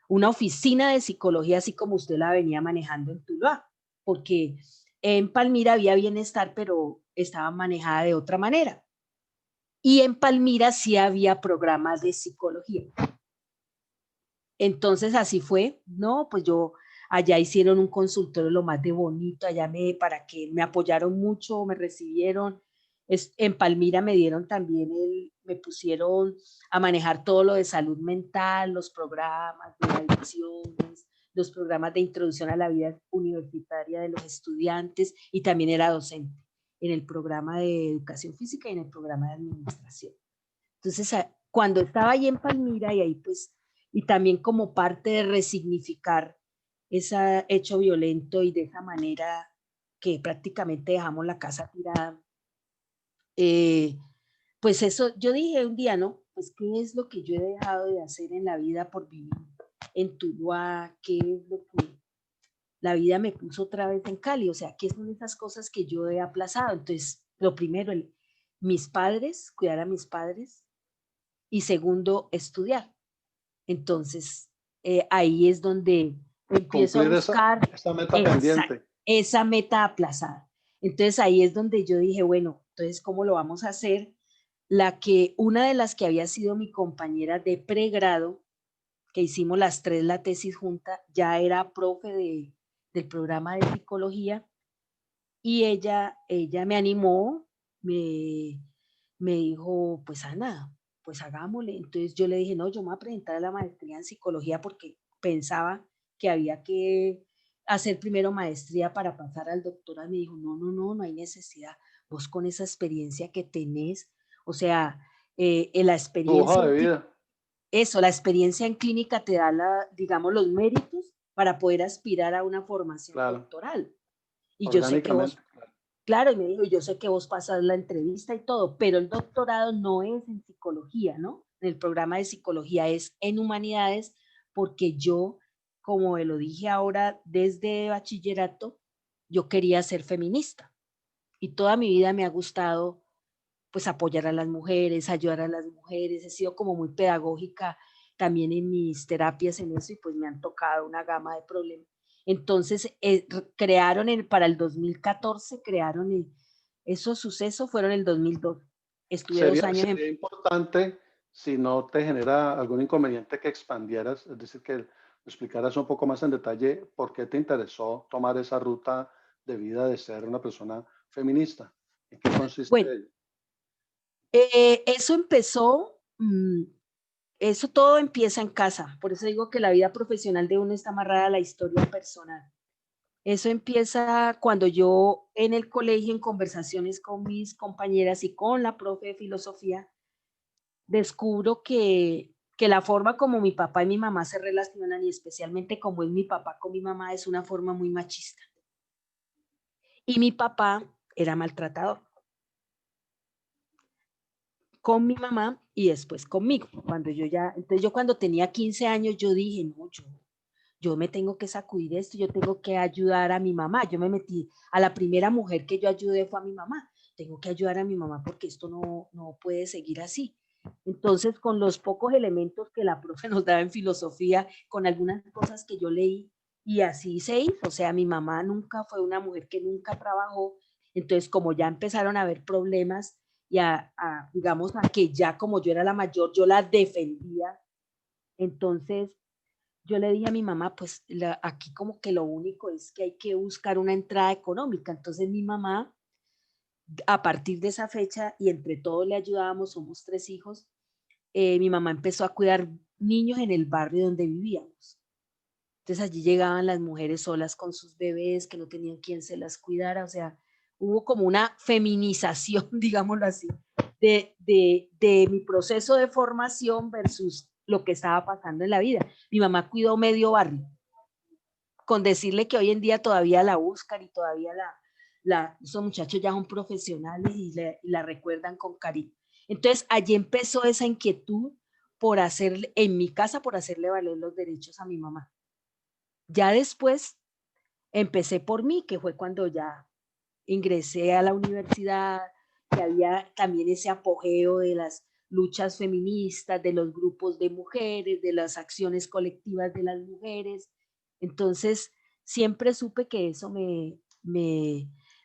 una oficina de psicología, así como usted la venía manejando en Tuluá, porque en Palmira había Bienestar, pero estaba manejada de otra manera. Y en Palmira sí había programas de psicología. Entonces así fue, ¿no? Pues allá hicieron un consultorio lo más de bonito, para que me apoyaron mucho, me recibieron. En Palmira me dieron también me pusieron a manejar todo lo de salud mental, los programas de adicciones, los programas de introducción a la vida universitaria de los estudiantes, y también era docente en el programa de educación física y en el programa de administración. Entonces, cuando estaba ahí en Palmira, y ahí pues, y también como parte de resignificar ese hecho violento, y de esa manera que prácticamente dejamos la casa tirada, pues eso, yo dije un día: no, pues qué es lo que yo he dejado de hacer en la vida por vivir en Tuluá, qué es lo que la vida me puso otra vez en Cali, o sea, qué son esas cosas que yo he aplazado. Entonces, lo primero, mis padres, cuidar a mis padres, y segundo, estudiar. Entonces, ahí es donde empiezo a Cumplir buscar esa meta pendiente. esa meta aplazada. Entonces, ahí es donde yo dije: bueno, entonces, ¿cómo lo vamos a hacer? Una de las que había sido mi compañera de pregrado, que hicimos las tres la tesis junta, ya era profe del programa de psicología, y ella me animó, me, me dijo: pues Ana, pues hagámosle. Entonces yo le dije: no, yo me voy a presentar a la maestría en psicología, porque pensaba que había que hacer primero maestría para pasar al doctorado. Me dijo: no, no, no, no hay necesidad. Vos con esa experiencia que tenés, o sea, la Tu hoja experiencia de vida. la experiencia en clínica te da digamos, los méritos para poder aspirar a una formación Claro. doctoral. Y yo sé que Orgánicamente. vos, claro, y me dijo: yo sé que vos pasas la entrevista y todo, pero el doctorado no es en psicología, ¿no? El programa de psicología es en humanidades, porque yo, como lo dije ahora, desde bachillerato, yo quería ser feminista, y toda mi vida me ha gustado pues apoyar a las mujeres, ayudar a las mujeres. He sido como muy pedagógica también en mis terapias en eso, y pues me han tocado una gama de problemas. Entonces, para el 2014, esos sucesos fueron el 2002. Estuve 2 años Sería importante, si no te genera algún inconveniente, que expandieras, es decir, que explicaras un poco más en detalle por qué te interesó tomar esa ruta de vida de ser una persona feminista. ¿En qué consiste Bueno, ello? eso empezó, eso todo empieza en casa. Por eso digo que la vida profesional de uno está amarrada a la historia personal. Eso empieza cuando yo en el colegio, en conversaciones con mis compañeras y con la profe de filosofía, descubro que la forma como mi papá y mi mamá se relacionan, y especialmente como es mi papá con mi mamá, es una forma muy machista. Y mi papá era maltratador con mi mamá y después conmigo. Entonces yo cuando tenía 15 años, yo dije, no, yo me tengo que sacudir esto, yo tengo que ayudar a mi mamá. Yo me metí, a la primera mujer que yo ayudé fue a mi mamá. Tengo que ayudar a mi mamá porque esto no puede seguir así. Entonces, con los pocos elementos que la profe nos daba en filosofía, con algunas cosas que yo leí, y así se hizo. O sea, mi mamá nunca fue una mujer que nunca trabajó. Entonces, como ya empezaron a haber problemas y digamos, a que ya como yo era la mayor, yo la defendía. Entonces, yo le dije a mi mamá, pues aquí como que lo único es que hay que buscar una entrada económica. Entonces mi mamá, a partir de esa fecha, y entre todos le ayudábamos, somos 3 hijos, mi mamá empezó a cuidar niños en el barrio donde vivíamos. Entonces allí llegaban las mujeres solas con sus bebés, que no tenían quien se las cuidara. O sea, hubo como una feminización, digámoslo así, de mi proceso de formación versus lo que estaba pasando en la vida. Mi mamá cuidó medio barrio, con decirle que hoy en día todavía la buscan y todavía esos muchachos ya son profesionales y la recuerdan con cariño. Entonces, allí empezó esa inquietud por hacer, en mi casa, por hacerle valer los derechos a mi mamá. Ya después empecé por mí, que fue cuando ya ingresé a la universidad, que había también ese apogeo de las luchas feministas, de los grupos de mujeres, de las acciones colectivas de las mujeres. Entonces, siempre supe que eso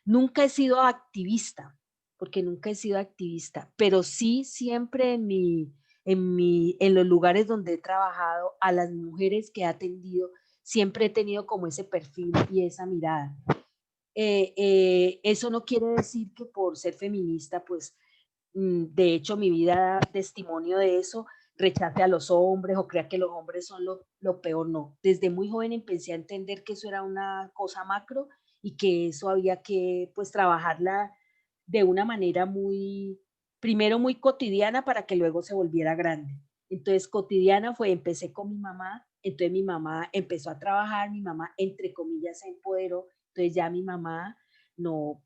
nunca he sido activista, porque nunca he sido activista, pero sí siempre en los lugares donde he trabajado, a las mujeres que he atendido, siempre he tenido como ese perfil y esa mirada. Eso no quiere decir que por ser feminista, pues, de hecho, mi vida da testimonio de eso, rechace a los hombres o crea que los hombres son lo peor, no. Desde muy joven empecé a entender que eso era una cosa macro y que eso había que, pues, trabajarla de una manera primero muy cotidiana para que luego se volviera grande. Entonces, cotidiana fue, empecé con mi mamá, entonces mi mamá empezó a trabajar, mi mamá, entre comillas, se empoderó, entonces ya mi mamá no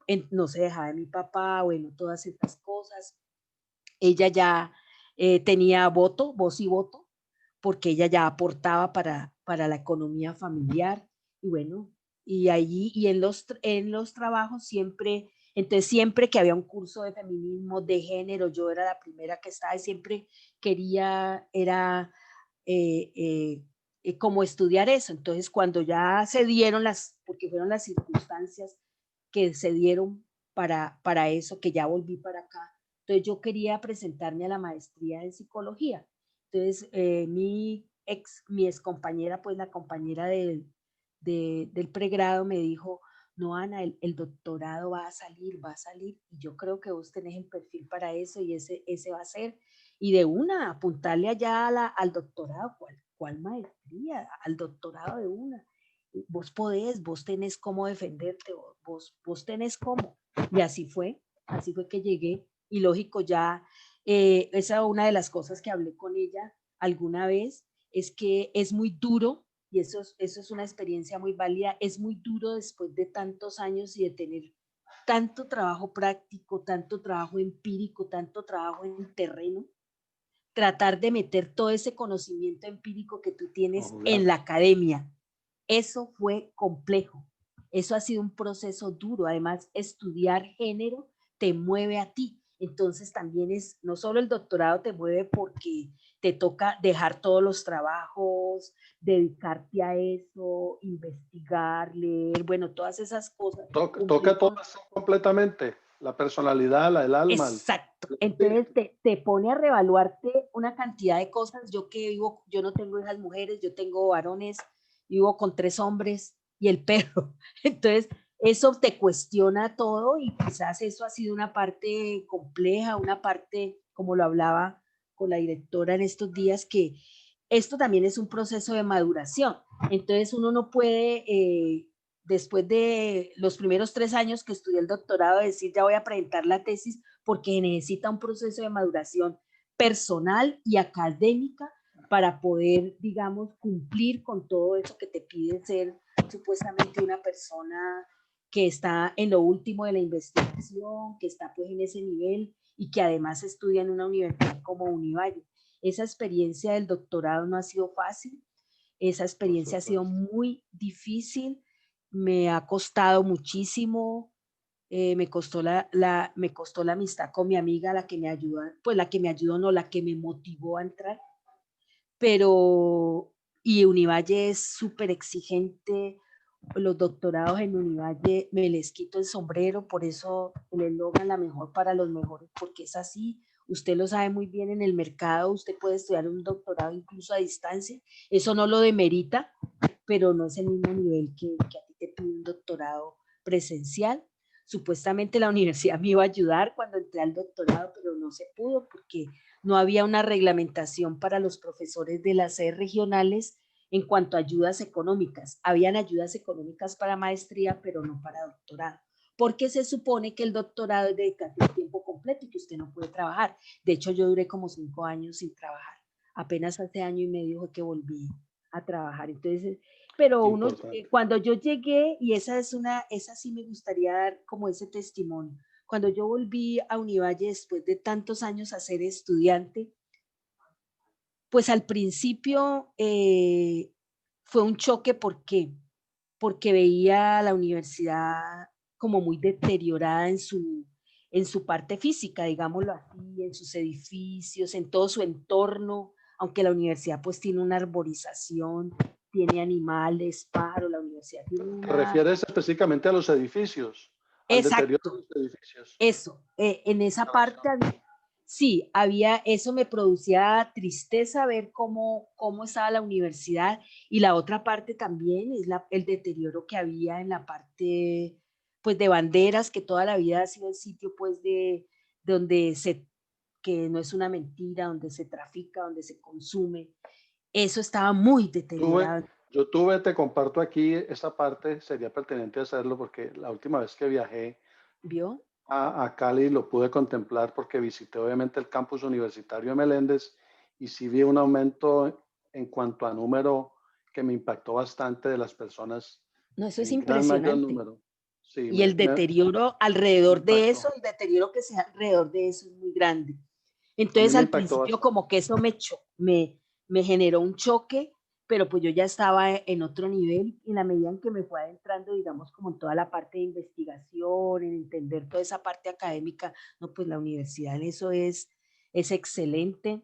se dejaba de mi papá, bueno, todas estas cosas. Ella ya tenía voz y voto, porque ella ya aportaba para la economía familiar. Y bueno, y allí, y en los trabajos siempre, entonces siempre que había un curso de feminismo, de género, yo era la primera que estaba y siempre quería, era eh, eh, como estudiar eso. Entonces, cuando ya se dieron porque fueron las circunstancias que se dieron para eso, que ya volví para acá, entonces yo quería presentarme a la maestría en psicología. Entonces, mi ex compañera, pues la compañera del pregrado me dijo, no, Ana, el doctorado va a salir, y yo creo que vos tenés el perfil para eso y ese va a ser. Y de una, apuntarle allá al doctorado. ¿Cuál maestría? Al doctorado de una. Vos podés, vos tenés cómo defenderte, vos tenés cómo. Y así fue que llegué. Y lógico, ya, esa es una de las cosas que hablé con ella alguna vez, es que es muy duro, y eso es una experiencia muy válida, es muy duro después de tantos años y de tener tanto trabajo práctico, tanto trabajo empírico, tanto trabajo en terreno, tratar de meter todo ese conocimiento empírico que tú tienes en Obvio. la academia. Eso fue complejo. Eso ha sido un proceso duro. Además, estudiar género te mueve a ti. Entonces también no solo el doctorado te mueve porque te toca dejar todos los trabajos, dedicarte a eso, investigar, leer, bueno, todas esas cosas, Toca cumplir todo con. eso completamente, la personalidad, el alma, Exacto. el Entonces espíritu. te pone a reevaluarte una cantidad de cosas. Yo no tengo hijas mujeres, yo tengo varones, vivo con 3 hombres y el perro. Entonces, eso te cuestiona todo, y quizás eso ha sido una parte compleja, una parte, como lo hablaba con la directora en estos días, que esto también es un proceso de maduración. Entonces, uno no puede después de los primeros 3 años que estudié el doctorado, decir, ya voy a presentar la tesis porque necesita un proceso de maduración personal y académica para poder, digamos, cumplir con todo eso que te pide ser supuestamente una persona que está en lo último de la investigación, que está pues en ese nivel y que además estudia en una universidad como Univalle. Esa experiencia del doctorado no ha sido fácil, esa Por experiencia ha sido supuesto. muy difícil, me ha costado muchísimo, me costó la amistad con mi amiga, la que me ayudó, pues la que me ayudó, no, la que me motivó a entrar, pero, y Univalle es súper exigente, los doctorados en Univalle me les quito el sombrero, por eso el eslogan la mejor para los mejores, porque es así, usted lo sabe muy bien en el mercado, usted puede estudiar un doctorado incluso a distancia, eso no lo demerita, pero no es el mismo nivel que a ti te pide un doctorado presencial. Supuestamente la universidad me iba a ayudar cuando entré al doctorado, pero no se pudo porque no había una reglamentación para los profesores de las sedes regionales en cuanto a ayudas económicas. Habían ayudas económicas para maestría, pero no para doctorado, porque se supone que el doctorado es dedicado a tiempo completo y que usted no puede trabajar. De hecho, yo duré como 5 años sin trabajar. Apenas hace año y medio fue que volví a trabajar. Entonces, pero uno, Importante. cuando yo llegué, y esa sí me gustaría dar como ese testimonio, cuando yo volví a Univalle después de tantos años a ser estudiante, pues al principio fue un choque, ¿por qué? Porque veía la universidad como muy deteriorada en su parte física, digámoslo así, en sus edificios, en todo su entorno, aunque la universidad pues tiene una arborización, tiene animales, pájaros, la universidad tiene ¿Te una... refieres específicamente a los edificios, al deterioro de Exacto, los edificios? eso, en esa parte Razón. sí, eso me producía tristeza ver cómo estaba la universidad y la otra parte también es el deterioro que había en la parte pues de banderas, que toda la vida ha sido el sitio pues de donde que no es una mentira, donde se trafica, donde se consume. Eso estaba muy Tuve, deteriorado, te comparto aquí esa parte, sería pertinente hacerlo porque la última vez que viajé ¿vio? a Cali lo pude contemplar porque visité obviamente el campus universitario de Meléndez y sí vi un aumento en cuanto a número que me impactó bastante de las personas No, eso es en gran mayor impresionante. número. Sí, Y el deterioro me alrededor de eso, impactó. el deterioro que sea alrededor de eso es muy grande. A mí Entonces me al impactó principio bastante. como que eso me generó un choque, pero pues yo ya estaba en otro nivel y en la medida en que me fue adentrando, digamos, como en toda la parte de investigación, en entender toda esa parte académica, no, pues la universidad en eso es excelente.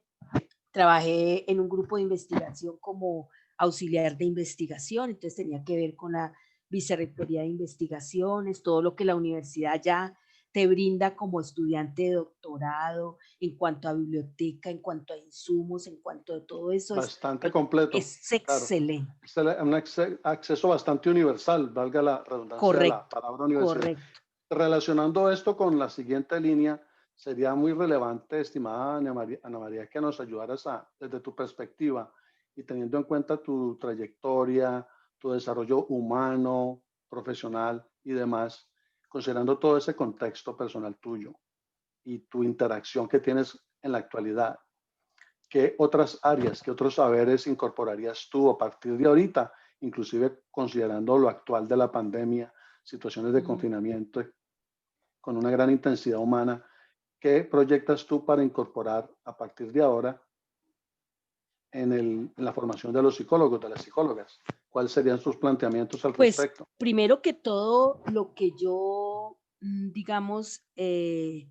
Trabajé en un grupo de investigación como auxiliar de investigación, entonces tenía que ver con la vicerrectoría de investigaciones, todo lo que la universidad ya te brinda como estudiante de doctorado en cuanto a biblioteca, en cuanto a insumos, en cuanto a todo eso Bastante completo, es claro. excelente. Es un acceso bastante universal, valga la redundancia de la Correcto, palabra universidad. correcto. Relacionando esto con la siguiente línea, sería muy relevante, estimada Ana María, que nos ayudaras desde tu perspectiva y teniendo en cuenta tu trayectoria, tu desarrollo humano, profesional y demás, considerando todo ese contexto personal tuyo y tu interacción que tienes en la actualidad. ¿Qué otras áreas, qué otros saberes incorporarías tú a partir de ahorita, inclusive considerando lo actual de la pandemia, situaciones de Mm. confinamiento con una gran intensidad humana? ¿Qué proyectas tú para incorporar a partir de ahora en la formación de los psicólogos, de las psicólogas? ¿Cuáles serían sus planteamientos al Pues respecto? primero que todo, lo que yo, digamos, en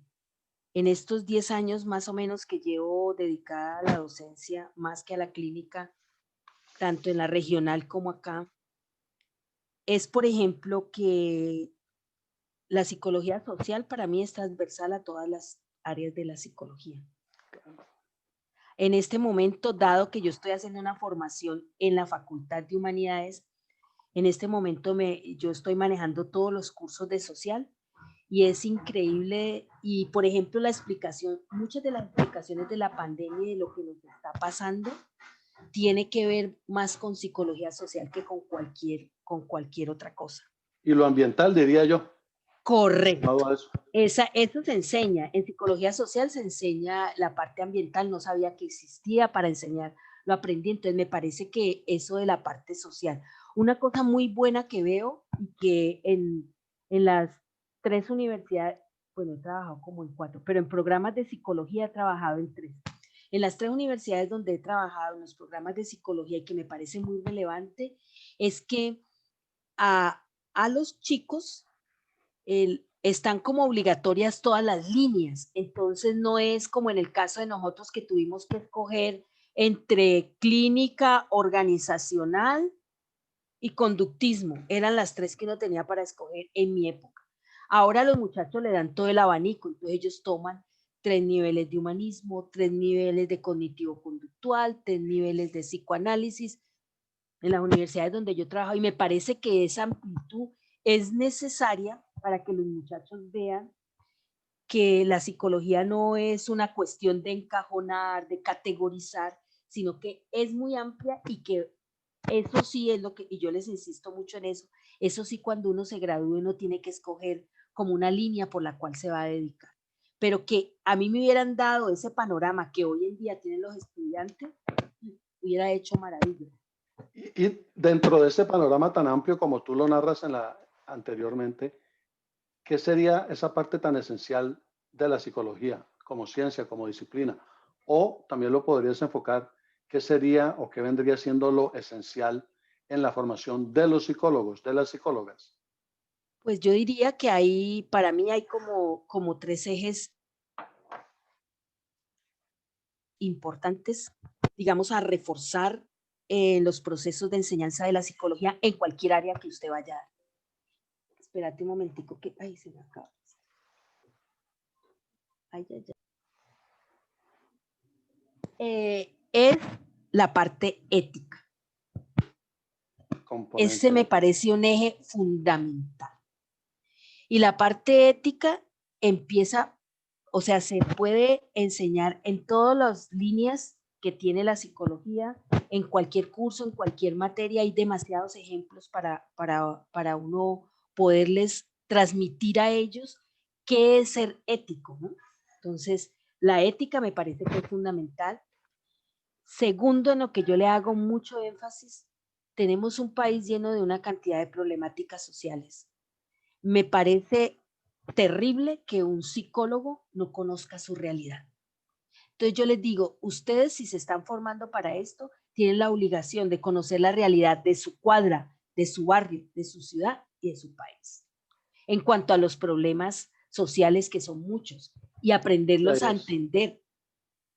estos 10 años más o menos que llevo dedicada a la docencia, más que a la clínica, tanto en la regional como acá, es, por ejemplo, que la psicología social para mí es transversal a todas las áreas de la psicología. En este momento, dado que yo estoy haciendo una formación en la Facultad de Humanidades, en este momento yo estoy manejando todos los cursos de social y es increíble. Y, por ejemplo, muchas de las explicaciones de la pandemia y de lo que nos está pasando tiene que ver más con psicología social que con cualquier otra cosa. Y lo ambiental, diría yo. Correcto. Sumado a eso. Eso se enseña. En psicología social se enseña la parte ambiental, no sabía que existía para enseñar, lo aprendí, entonces me parece que eso de la parte social. Una cosa muy buena que veo y que en las 3 universidades, bueno, he trabajado como en 4, pero en programas de psicología he trabajado en 3. En las 3 universidades donde he trabajado en los programas de psicología y que me parece muy relevante, es que a los chicos están como obligatorias todas las líneas, entonces no es como en el caso de nosotros que tuvimos que escoger entre clínica, organizacional y conductismo, eran las 3 que uno tenía para escoger en mi época. Ahora los muchachos le dan todo el abanico, entonces ellos toman 3 niveles de humanismo, 3 niveles de cognitivo-conductual, 3 niveles de psicoanálisis en las universidades donde yo trabajo, y me parece que esa amplitud es necesaria para que los muchachos vean que la psicología no es una cuestión de encajonar, de categorizar, sino que es muy amplia y que eso sí es lo que, y yo les insisto mucho en eso sí cuando uno se gradúe uno tiene que escoger como una línea por la cual se va a dedicar. Pero que a mí me hubieran dado ese panorama que hoy en día tienen los estudiantes, hubiera hecho maravilla. Y dentro de ese panorama tan amplio como tú lo narras anteriormente, ¿qué sería esa parte tan esencial de la psicología como ciencia, como disciplina? O también lo podrías enfocar, ¿qué sería o qué vendría siendo lo esencial en la formación de los psicólogos, de las psicólogas? Pues yo diría que para mí hay como 3 ejes importantes, digamos, a reforzar los procesos de enseñanza de la psicología en cualquier área que usted vaya. Espérate un momentico que, ay, se me acaba. Ay, ay, ay. Es la parte ética. Ese me parece un eje fundamental. Y la parte ética empieza, o sea, se puede enseñar en todas las líneas que tiene la psicología, en cualquier curso, en cualquier materia, hay demasiados ejemplos para uno poderles transmitir a ellos qué es ser ético, ¿no? Entonces, la ética me parece que es fundamental. Segundo, en lo que yo le hago mucho énfasis, tenemos un país lleno de una cantidad de problemáticas sociales. Me parece terrible que un psicólogo no conozca su realidad. Entonces yo les digo, ustedes si se están formando para esto, tienen la obligación de conocer la realidad de su cuadra, de su barrio, de su ciudad y de su país. En cuanto a los problemas sociales, que son muchos, y aprenderlos a entender.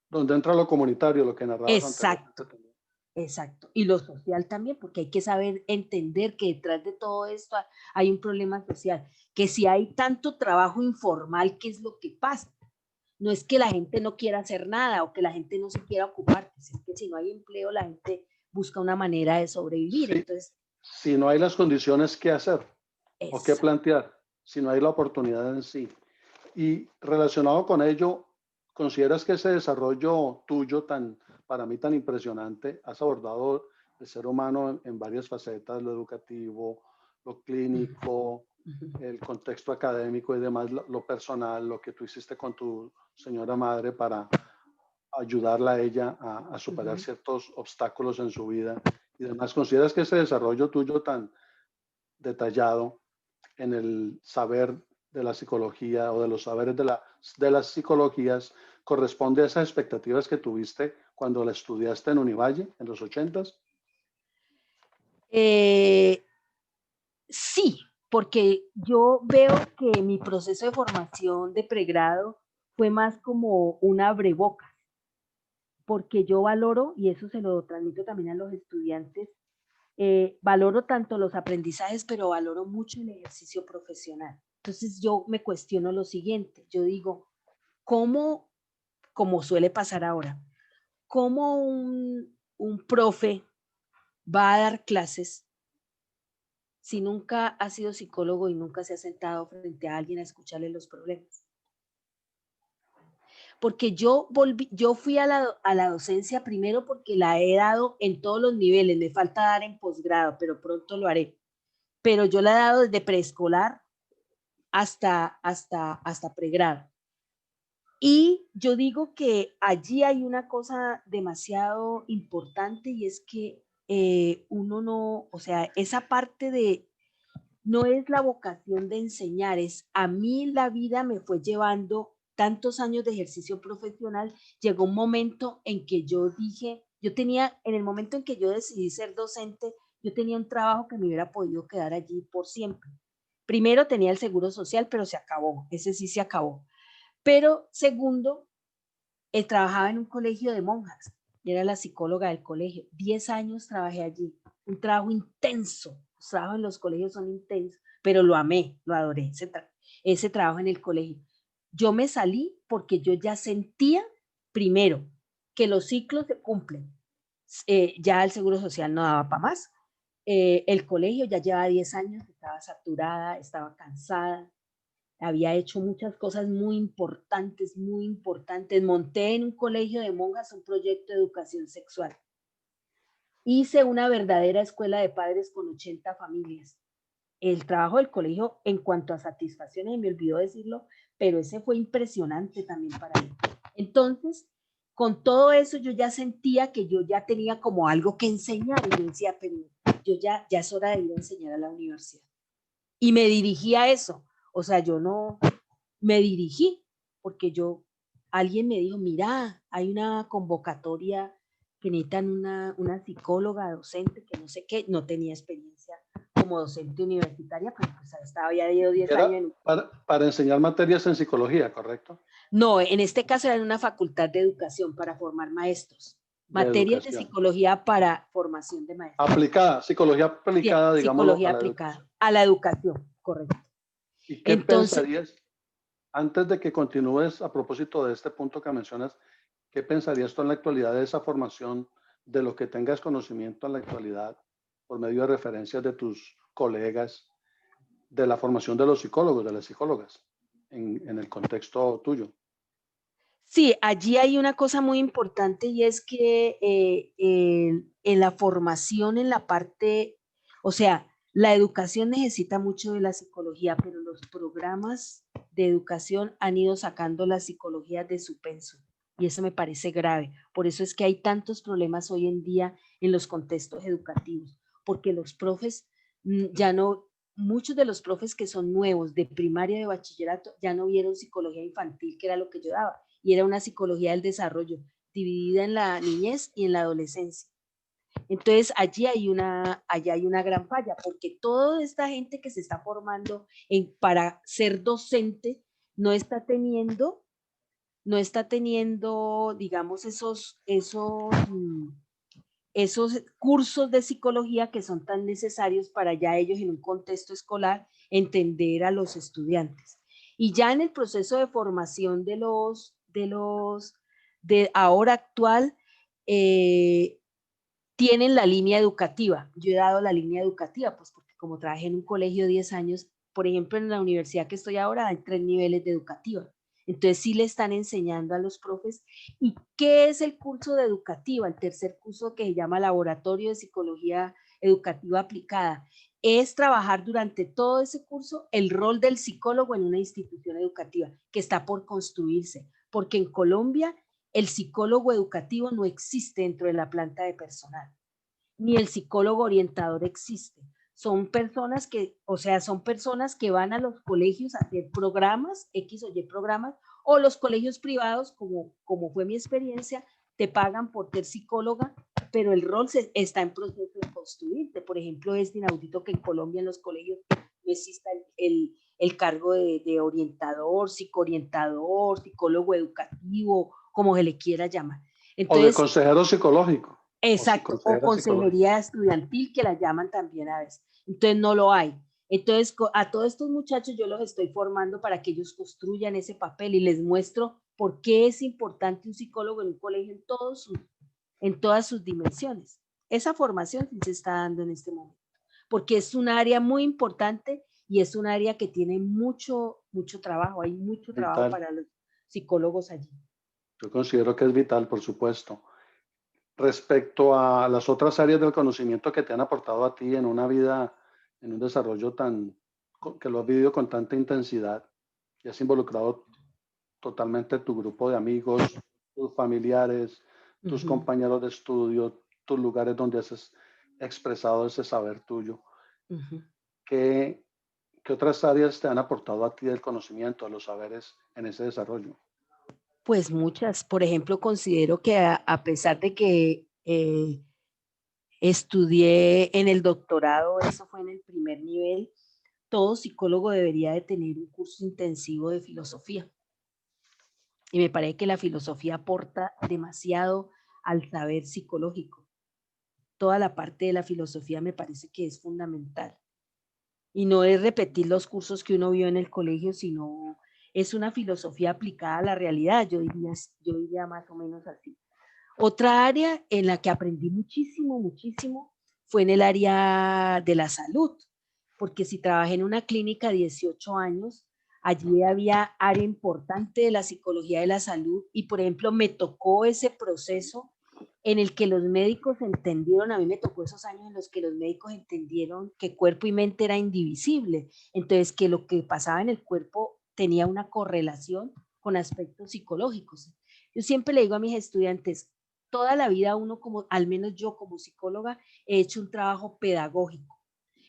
Donde entra lo comunitario, lo que narrabas Exacto. anteriormente. Exacto. Y lo social también, porque hay que saber entender que detrás de todo esto hay un problema social, que si hay tanto trabajo informal, ¿qué es lo que pasa? No es que la gente no quiera hacer nada o que la gente no se quiera ocupar, es que si no hay empleo, la gente busca una manera de sobrevivir. Sí, entonces, si no hay las condiciones, ¿qué hacer? ¿O qué exacto. plantear? Si no hay la oportunidad en sí. Y relacionado con ello, ¿consideras que ese desarrollo tuyo para mí tan impresionante, has abordado el ser humano en varias facetas, lo educativo, lo clínico, el contexto académico y demás, lo personal, lo que tú hiciste con tu señora madre para ayudarla a ella a superar ciertos obstáculos en su vida y demás? ¿Consideras que ese desarrollo tuyo tan detallado en el saber de la psicología o de los saberes de las psicologías corresponde a esas expectativas que tuviste cuando la estudiaste en Univalle en los 80s? Sí, porque yo veo que mi proceso de formación de pregrado fue más como un abrebocas, porque yo valoro, y eso se lo transmito también a los estudiantes, valoro tanto los aprendizajes, pero valoro mucho el ejercicio profesional. Entonces yo me cuestiono lo siguiente, yo digo, ¿cómo, como suele pasar ahora, cómo un profe va a dar clases si nunca ha sido psicólogo y nunca se ha sentado frente a alguien a escucharle los problemas? Porque yo fui a la docencia primero porque la he dado en todos los niveles, me falta dar en posgrado, pero pronto lo haré. pero yo la he dado desde preescolar hasta pregrado. Y yo digo que allí hay una cosa demasiado importante y es que uno no, o sea, esa parte de, no es la vocación de enseñar, es a mí la vida me fue llevando tantos años de ejercicio profesional, llegó un momento en que yo dije, yo tenía, en el momento en que yo decidí ser docente, yo tenía un trabajo que me hubiera podido quedar allí por siempre. Primero tenía el seguro social, pero se acabó, ese sí se acabó. Pero segundo, trabajaba en un colegio de monjas, y era la psicóloga del colegio. 10 años trabajé allí, un trabajo intenso. Los trabajos en los colegios son intensos, pero lo amé, lo adoré, ese trabajo en el colegio. Yo me salí porque yo ya sentía, primero, que los ciclos se cumplen. Ya el seguro social no daba para más. El colegio ya llevaba 10 años, estaba saturada, estaba cansada, había hecho muchas cosas muy importantes, muy importantes. Monté en un colegio de monjas un proyecto de educación sexual. Hice una verdadera escuela de padres con 80 familias. El trabajo del colegio en cuanto a satisfacciones, me olvidó decirlo, pero ese fue impresionante también para mí. Entonces, con todo eso yo ya sentía que yo ya tenía como algo que enseñar y yo decía, pero ya es hora de ir a enseñar a la universidad. Y me dirigí a eso. O sea, yo no, me dirigí, porque alguien me dijo, mira, hay una convocatoria que necesitan una psicóloga, docente, que no sé qué, no tenía experiencia como docente universitaria, pero pues estaba ya 10 Era años. para enseñar materias en psicología, ¿correcto? No, en este caso era en una facultad de educación para formar maestros, De materias de educación. psicología para formación de maestros. Aplicada, psicología aplicada, digámoslo, Psicología a la aplicada educación. a la educación, correcto. ¿Y qué Entonces, pensarías, antes de que continúes a propósito de este punto que mencionas, qué pensarías tú en la actualidad de esa formación, de lo que tengas conocimiento en la actualidad, por medio de referencias de tus colegas, de la formación de los psicólogos, de las psicólogas, en el contexto tuyo? sí, allí hay una cosa muy importante y es que en la formación, en la parte, o sea, la educación necesita mucho de la psicología, pero los programas de educación han ido sacando la psicología de su penso y eso me parece grave. Por eso es que hay tantos problemas hoy en día en los contextos educativos, porque los profes ya no, muchos de los profes que son nuevos de primaria y de bachillerato ya no vieron psicología infantil, que era lo que yo daba y era una psicología del desarrollo dividida en la niñez y en la adolescencia. Entonces, allí hay una gran falla, porque toda esta gente que se está formando para ser docente no está teniendo, no está teniendo, digamos, esos cursos de psicología que son tan necesarios para ya ellos en un contexto escolar entender a los estudiantes. Y ya en el proceso de formación de ahora actual, eh, tienen la línea educativa. Yo he dado la línea educativa, pues porque como trabajé en un colegio 10 años, por ejemplo, en la universidad que estoy ahora hay 3 niveles de educativa. Entonces sí le están enseñando a los profes. ¿Y qué es el curso de educativa? El tercer curso que se llama Laboratorio de Psicología Educativa Aplicada. Es trabajar durante todo ese curso el rol del psicólogo en una institución educativa que está por construirse, porque en Colombia el psicólogo educativo no existe dentro de la planta de personal, ni el psicólogo orientador existe. Son personas que, o sea, son personas que van a los colegios a hacer programas, X o Y programas, o los colegios privados, como fue mi experiencia, te pagan por ser psicóloga, pero el rol está en proceso de construirte. Por ejemplo, es inaudito que en Colombia en los colegios no exista el cargo de orientador, psicoorientador, psicólogo educativo, como se le quiera llamar. O de Entonces, consejero psicológico, o exacto, o consejera psicológica. consejería estudiantil que la llaman también a veces. Entonces no lo hay. Entonces a todos estos muchachos yo los estoy formando para que ellos construyan ese papel y les muestro por qué es importante un psicólogo en un colegio en todas sus dimensiones. Esa formación sí se está dando en este momento, porque es un área muy importante y es un área que tiene mucho trabajo, hay mucho trabajo Vital. para los psicólogos allí. Yo considero que es vital, por supuesto. Respecto a las otras áreas del conocimiento que te han aportado a ti en una vida en un desarrollo que lo has vivido con tanta intensidad y has involucrado totalmente tu grupo de amigos, tus familiares, tus Ujú. compañeros de estudio, tus lugares donde has expresado ese saber tuyo. Ujú. ¿Qué, qué otras áreas te han aportado a ti el conocimiento, a los saberes en ese desarrollo? Pues muchas. Por ejemplo, considero que a pesar de que estudié en el doctorado, eso fue en el primer nivel, todo psicólogo debería de tener un curso intensivo de filosofía. Y me parece que la filosofía aporta demasiado al saber psicológico. Toda la parte de la filosofía me parece que es fundamental. Y no es repetir los cursos que uno vio en el colegio, sino es una filosofía aplicada a la realidad, yo diría más o menos así. Otra área en la que aprendí muchísimo, muchísimo, fue en el área de la salud, porque si trabajé en una clínica 18 años, allí había área importante de la psicología de la salud y, por ejemplo, me tocó ese proceso en el que los médicos entendieron, a mí me tocó esos años en los que los médicos entendieron que cuerpo y mente era indivisible, entonces que lo que pasaba en el cuerpo tenía una correlación con aspectos psicológicos. Yo siempre le digo a mis estudiantes, toda la vida uno como, al menos yo como psicóloga, he hecho un trabajo pedagógico.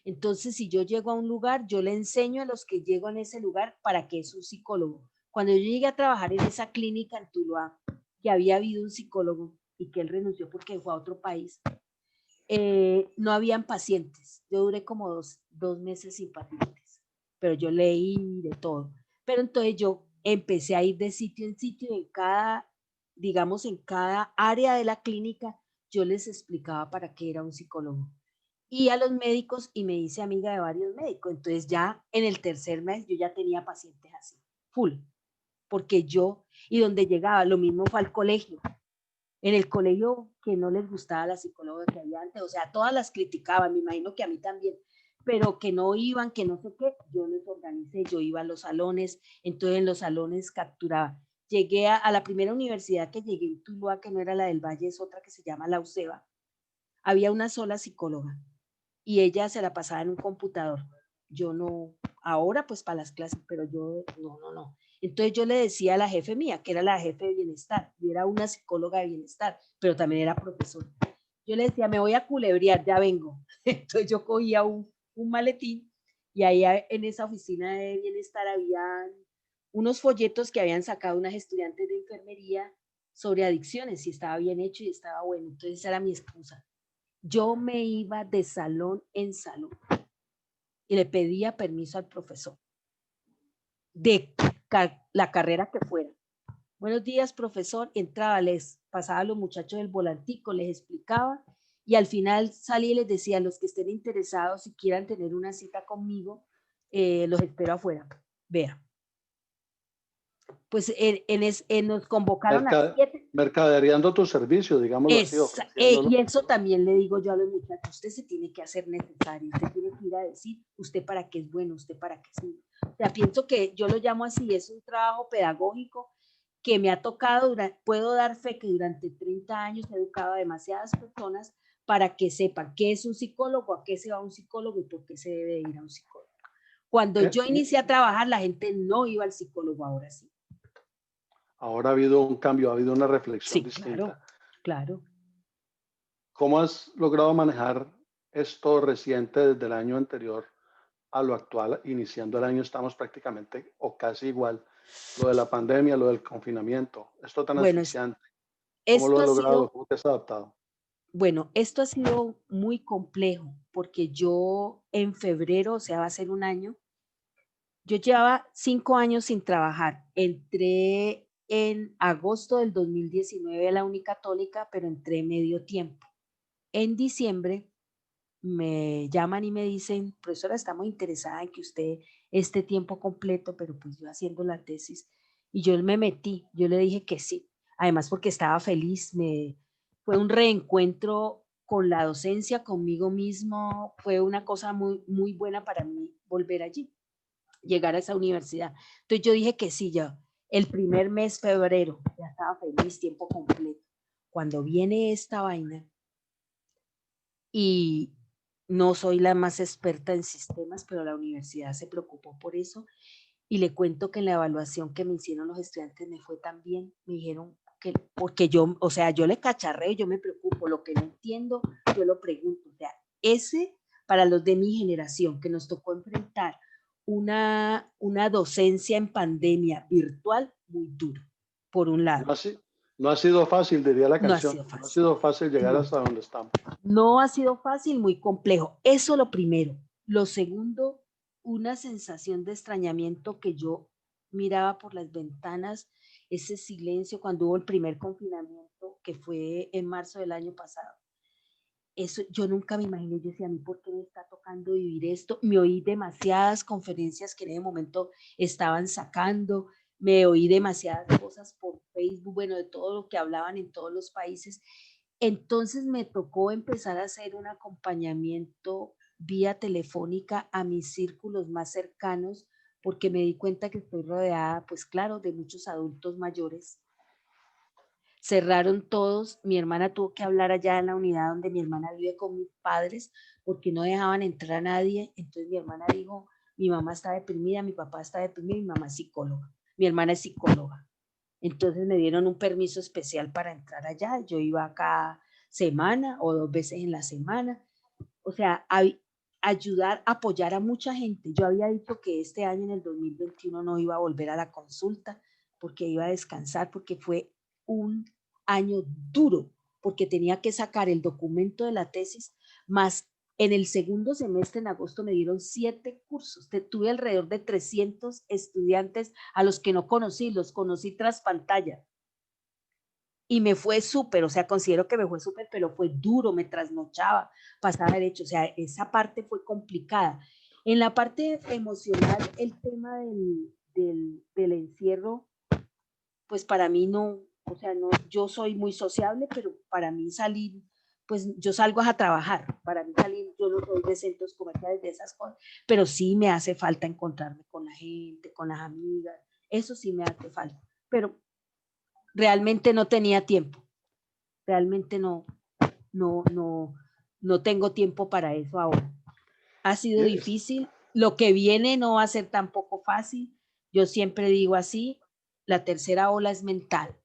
Entonces, si yo llego a un lugar, yo le enseño a los que llego en ese lugar para que es un psicólogo. Cuando yo llegué a trabajar en esa clínica en Tuluá, que había habido un psicólogo y que él renunció porque fue a otro país, no habían pacientes. Yo duré como dos meses sin pacientes, pero yo leí de todo. Pero entonces yo empecé a ir de sitio en sitio, en cada, digamos, en cada área de la clínica, yo les explicaba para qué era un psicólogo. Y a los médicos, y me hice amiga de varios médicos. Entonces ya en el tercer mes yo ya tenía pacientes así, full, porque yo, y donde llegaba, lo mismo fue al colegio. En el colegio que no les gustaba la psicóloga que había antes, o sea, todas las criticaban, me imagino que a mí también, pero que no iban, que no sé qué, yo les organicé, yo iba a los salones, entonces en los salones capturaba. Llegué a la primera universidad que llegué en Tuluá, que no era la del Valle, es otra que se llama la UCEBA, había una sola psicóloga y ella se la pasaba en un computador. Yo no, ahora pues para las clases, pero yo no, no, no. Entonces yo le decía a la jefe mía, que era la jefe de bienestar, y era una psicóloga de bienestar, pero también era profesora. Yo le decía, me voy a culebrear, ya vengo. Entonces yo cogía un maletín y ahí en esa oficina de bienestar había unos folletos que habían sacado unas estudiantes de enfermería sobre adicciones, y estaba bien hecho y estaba bueno. Entonces esa era mi excusa. Yo me iba de salón en salón y le pedía permiso al profesor de la carrera que fuera. Buenos días, profesor. Entraba, les pasaba a los muchachos el volantico, les explicaba y al final salí y les decía, los que estén interesados y quieran tener una cita conmigo, los espero afuera. Vea. Pues nos convocaron a Merca- 7. Mercadereando tu servicio, digámoslo así, Y ofreciéndolo. eso también le digo yo a los muchachos, usted se tiene que hacer necesario, usted tiene que ir a decir, usted para qué es bueno, usted para qué es bueno. O sea, pienso que yo lo llamo así, es un trabajo pedagógico que me ha tocado, puedo dar fe que durante 30 años he educado a demasiadas personas para que sepan qué es un psicólogo, a qué se va un psicólogo y por qué se debe ir a un psicólogo. Cuando yo Y inicié a trabajar, la gente no iba al psicólogo, ahora sí. ahora ha habido un cambio, ha habido una reflexión Sí, claro, distinta. claro. ¿Cómo has logrado manejar esto reciente desde el año anterior a lo actual? Iniciando el año estamos prácticamente o casi igual. Lo de la pandemia, lo del confinamiento, esto tan Bueno, asfixiante. ¿Cómo lo esto has ha logrado? sido ¿Cómo te has adaptado? Bueno, esto ha sido muy complejo porque yo en febrero, o sea, va a ser un año, yo llevaba 5 años sin trabajar. Entré en agosto del 2019 a la Unicatólica, pero entré medio tiempo. En diciembre me llaman y me dicen, profesora, estamos interesadas en que usted esté tiempo completo, pero pues yo haciendo la tesis. Y yo me metí, yo le dije que sí, además porque estaba feliz, fue un reencuentro con la docencia, conmigo mismo, fue una cosa muy, muy buena para mí volver allí, llegar a esa universidad. Entonces yo dije que sí, ya, el primer mes, febrero, ya estaba feliz, tiempo completo. Cuando viene esta vaina y no soy la más experta en sistemas, pero la universidad se preocupó por eso. Y le cuento que en la evaluación que me hicieron los estudiantes me fue tan bien, me dijeron que, porque yo, o sea, yo le cacharreo, yo me preocupo, lo que no entiendo, yo lo pregunto. O sea, ese para los de mi generación, que nos tocó enfrentar una docencia en pandemia virtual muy duro, por un No lado. ha, no ha sido fácil, diría la No ha canción. sido No ha fácil. sido fácil llegar No. hasta donde estamos. No ha sido fácil, muy complejo. Eso lo primero. Lo segundo, una sensación de extrañamiento que yo miraba por las ventanas, ese silencio cuando hubo el primer confinamiento, que fue en marzo del año pasado. Eso yo nunca me imaginé, yo decía, a mí, ¿por qué me está tocando vivir esto? Me oí demasiadas conferencias que en ese momento estaban sacando, me oí demasiadas cosas por Facebook, bueno, de todo lo que hablaban en todos los países. Entonces me tocó empezar a hacer un acompañamiento vía telefónica a mis círculos más cercanos, porque me di cuenta que estoy rodeada, pues claro, de muchos adultos mayores. Cerraron todos, mi hermana tuvo que hablar allá en la unidad donde mi hermana vive con mis padres porque no dejaban entrar a nadie. Entonces mi hermana dijo, mi mamá está deprimida, mi papá está deprimido, mi mamá es psicóloga, mi hermana es psicóloga. Entonces me dieron un permiso especial para entrar allá. Yo iba cada semana o 2 veces en la semana. O sea, ayudar, apoyar a mucha gente. Yo había dicho que este año, en el 2021, no iba a volver a la consulta porque iba a descansar, porque fue un año duro, porque tenía que sacar el documento de la tesis, más en el segundo semestre, en agosto, me dieron 7 cursos. Tuve alrededor de 300 estudiantes a los que no conocí, los conocí tras pantalla. Y me fue súper, o sea, considero que me fue súper, pero fue duro, me trasnochaba, pasaba derecho, o sea, esa parte fue complicada. En la parte emocional, el tema del encierro, pues para mí no, o sea, no, yo soy muy sociable, pero para mí salir, pues yo salgo a trabajar, para mí salir, yo no soy de centros comerciales, de esas cosas, pero sí me hace falta encontrarme con la gente, con las amigas, eso sí me hace falta, pero realmente no tenía tiempo, realmente no, no, no tengo tiempo para eso ahora. Ha sido Yes. difícil, lo que viene no va a ser tampoco fácil, yo siempre digo así, la tercera ola es mental,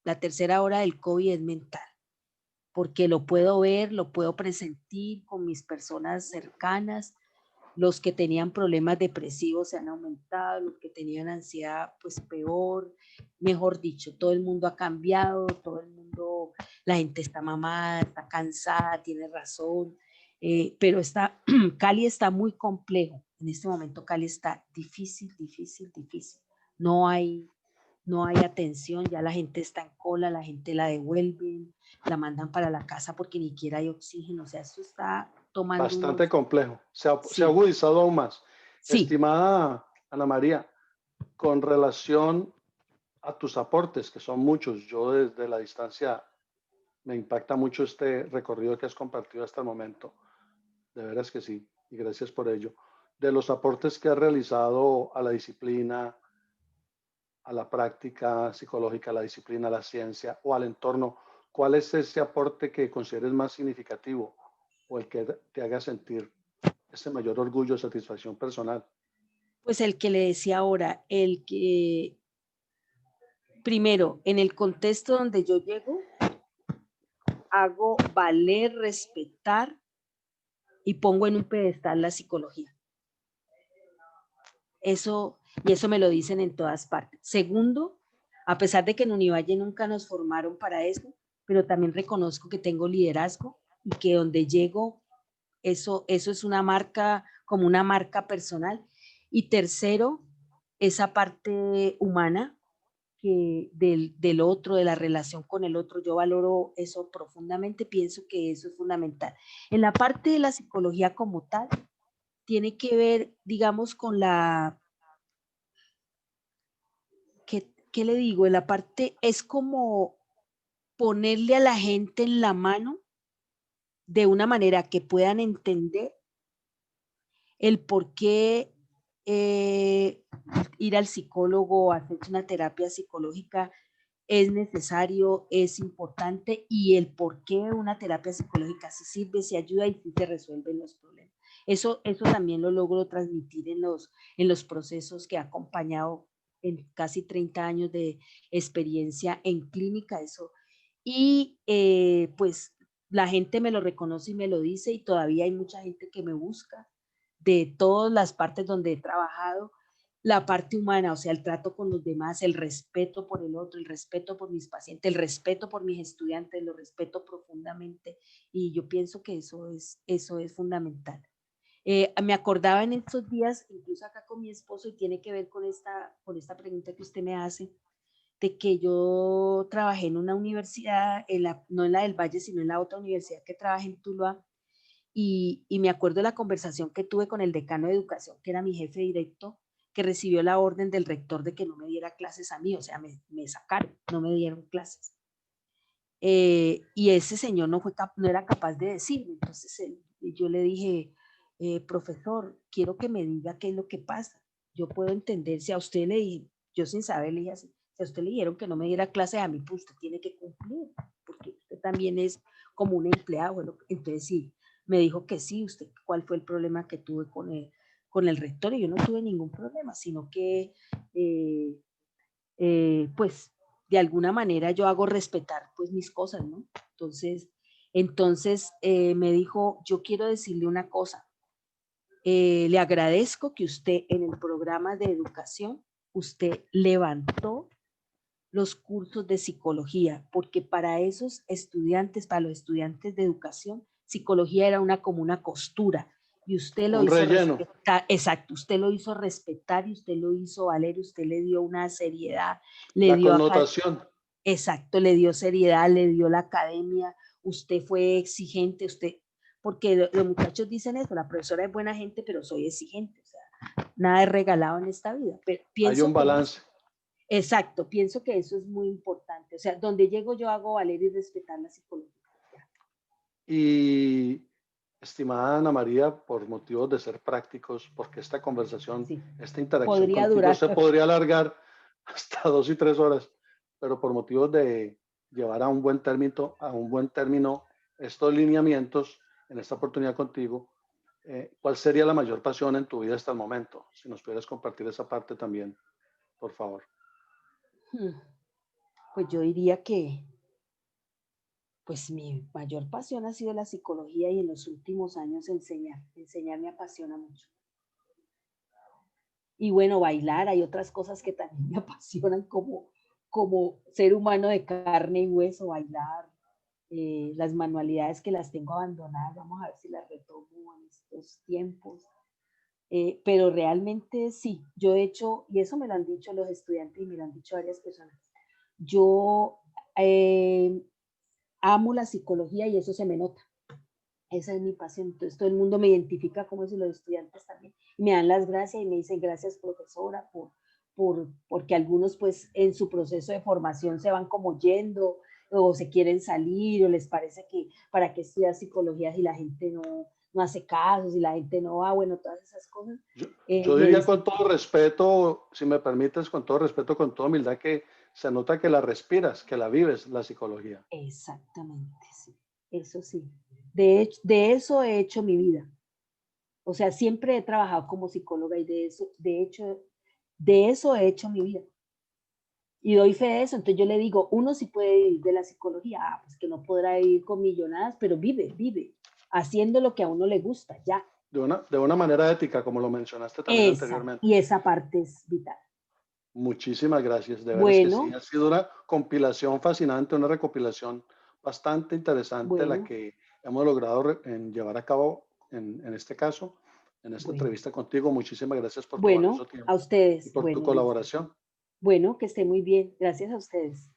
la tercera ola del COVID es mental, porque lo puedo ver, lo puedo presentir con mis personas cercanas, los que tenían problemas depresivos se han aumentado, los que tenían ansiedad, pues peor, mejor dicho, todo el mundo ha cambiado, todo el mundo, la gente está mamada, está cansada, tiene razón, pero Cali está muy complejo, en este momento Cali está difícil, difícil, difícil, no hay, no hay atención, ya la gente está en cola, la gente la devuelven, la mandan para la casa porque ni siquiera hay oxígeno, o sea, esto está tomando Bastante unos, complejo. Se ha sí, agudizado aún más. sí. Estimada Ana María, con relación a tus aportes, que son muchos, yo desde la distancia me impacta mucho este recorrido que has compartido hasta el momento. De veras que sí, y gracias por ello. De los aportes que has realizado a la disciplina, a la práctica psicológica, a la disciplina, a la ciencia o al entorno, ¿cuál es ese aporte que consideres más significativo o el que te haga sentir ese mayor orgullo o satisfacción personal? Pues el que le decía ahora, el que primero, en el contexto donde yo llego, hago valer, respetar y pongo en un pedestal la psicología. Eso, y eso me lo dicen en todas partes. Segundo, a pesar de que en Univalle nunca nos formaron para eso, pero también reconozco que tengo liderazgo y que donde llego, eso es una marca, como una marca personal. Y tercero, esa parte humana, que del otro, de la relación con el otro, yo valoro eso profundamente, pienso que eso es fundamental. En la parte de la psicología como tal, tiene que ver, digamos, con ¿qué le digo? En la parte es como ponerle a la gente en la mano de una manera que puedan entender el por qué ir al psicólogo o hacer una terapia psicológica es necesario, es importante y el por qué una terapia psicológica sí sirve, sí ayuda y sí te resuelven los problemas. Eso también lo logro transmitir en los procesos que he acompañado en casi 30 años de experiencia en clínica, eso. Y pues la gente me lo reconoce y me lo dice y todavía hay mucha gente que me busca de todas las partes donde he trabajado, la parte humana, o sea, el trato con los demás, el respeto por el otro, el respeto por mis pacientes, el respeto por mis estudiantes, lo respeto profundamente y yo pienso que eso es fundamental. Me acordaba en estos días, incluso acá con mi esposo, y tiene que ver con esta pregunta que usted me hace, de que yo trabajé en una universidad, no en la del Valle, sino en la otra universidad que trabajé en Tuluá, y me acuerdo de la conversación que tuve con el decano de educación, que era mi jefe directo, que recibió la orden del rector de que no me diera clases a mí, o sea, me sacaron, no me dieron clases. Y ese señor no era capaz de decirme, entonces yo le dije, profesor, quiero que me diga qué es lo que pasa. Yo puedo entender, si a usted le dije, yo sin saber le dije así, si a usted le dijeron que no me diera clases a mí, pues usted tiene que cumplir, porque usted también es como un empleado. Bueno, entonces sí, me dijo que sí, usted, ¿cuál fue el problema que tuve con el rector? Y yo no tuve ningún problema, sino que eh, pues de alguna manera yo hago respetar pues mis cosas, ¿no? Entonces me dijo, yo quiero decirle una cosa, le agradezco que usted en el programa de educación, usted levantó los cursos de psicología, porque para esos estudiantes, para los estudiantes de educación, psicología era como una costura, y usted lo Un hizo relleno, respetar, exacto, usted lo hizo respetar y usted lo hizo valer, usted le dio una seriedad, le la dio acá, connotación. exacto, le dio seriedad, le dio la academia, usted fue exigente, usted, porque los muchachos dicen eso, la profesora es buena gente, pero soy exigente, o sea, nada es regalado en esta vida, pero Hay pienso un que balance. exacto, pienso que eso es muy importante. O sea, donde llego yo hago valer y respetar la psicología. Y, estimada Ana María, por motivos de ser prácticos, porque esta conversación, Sí, esta interacción podría contigo durar. se podría alargar hasta 2 y 3 horas, pero por motivos de llevar a un buen término estos lineamientos, en esta oportunidad contigo, ¿cuál sería la mayor pasión en tu vida hasta el momento? Si nos pudieras compartir esa parte también, por favor. Pues yo diría que pues mi mayor pasión ha sido la psicología y en los últimos años enseñar. Enseñar me apasiona mucho. Y bueno, bailar, hay otras cosas que también me apasionan como ser humano de carne y hueso, bailar, las manualidades que las tengo abandonadas, vamos a ver si las retomo en estos tiempos. Pero realmente sí, yo he hecho, y eso me lo han dicho los estudiantes y me lo han dicho varias personas, yo eh, amo la psicología y eso se me nota. Esa es mi pasión. Entonces todo el mundo me identifica como si los estudiantes también. Y me dan las gracias y me dicen gracias profesora porque algunos pues en su proceso de formación se van como yendo o se quieren salir o les parece que para qué estudiar psicología si la gente no hace caso, si la gente no va, bueno, todas esas cosas. Yo Me diría con dicen, todo respeto, si me permites, con todo respeto, con toda humildad, que se nota que la respiras, que la vives, la psicología. exactamente, sí, eso sí. De eso he hecho mi vida. O sea, siempre he trabajado como psicóloga y de eso he hecho mi vida. Y doy fe de eso. Entonces yo le digo, uno sí puede vivir de la psicología, pues que no podrá vivir con millonadas, pero vive, haciendo lo que a uno le gusta, ya. De una manera ética, como lo mencionaste también Esa, anteriormente. y esa parte es vital. Muchísimas gracias. De veras que sí, Bueno, ha sido una compilación fascinante, una recopilación bastante interesante la bueno, que hemos logrado llevar a cabo en este caso, en esta bueno, entrevista contigo. Muchísimas gracias por tu valioso bueno, a tiempo y ustedes, por tu bueno, listo. colaboración. Bueno, que esté muy bien. Gracias a ustedes.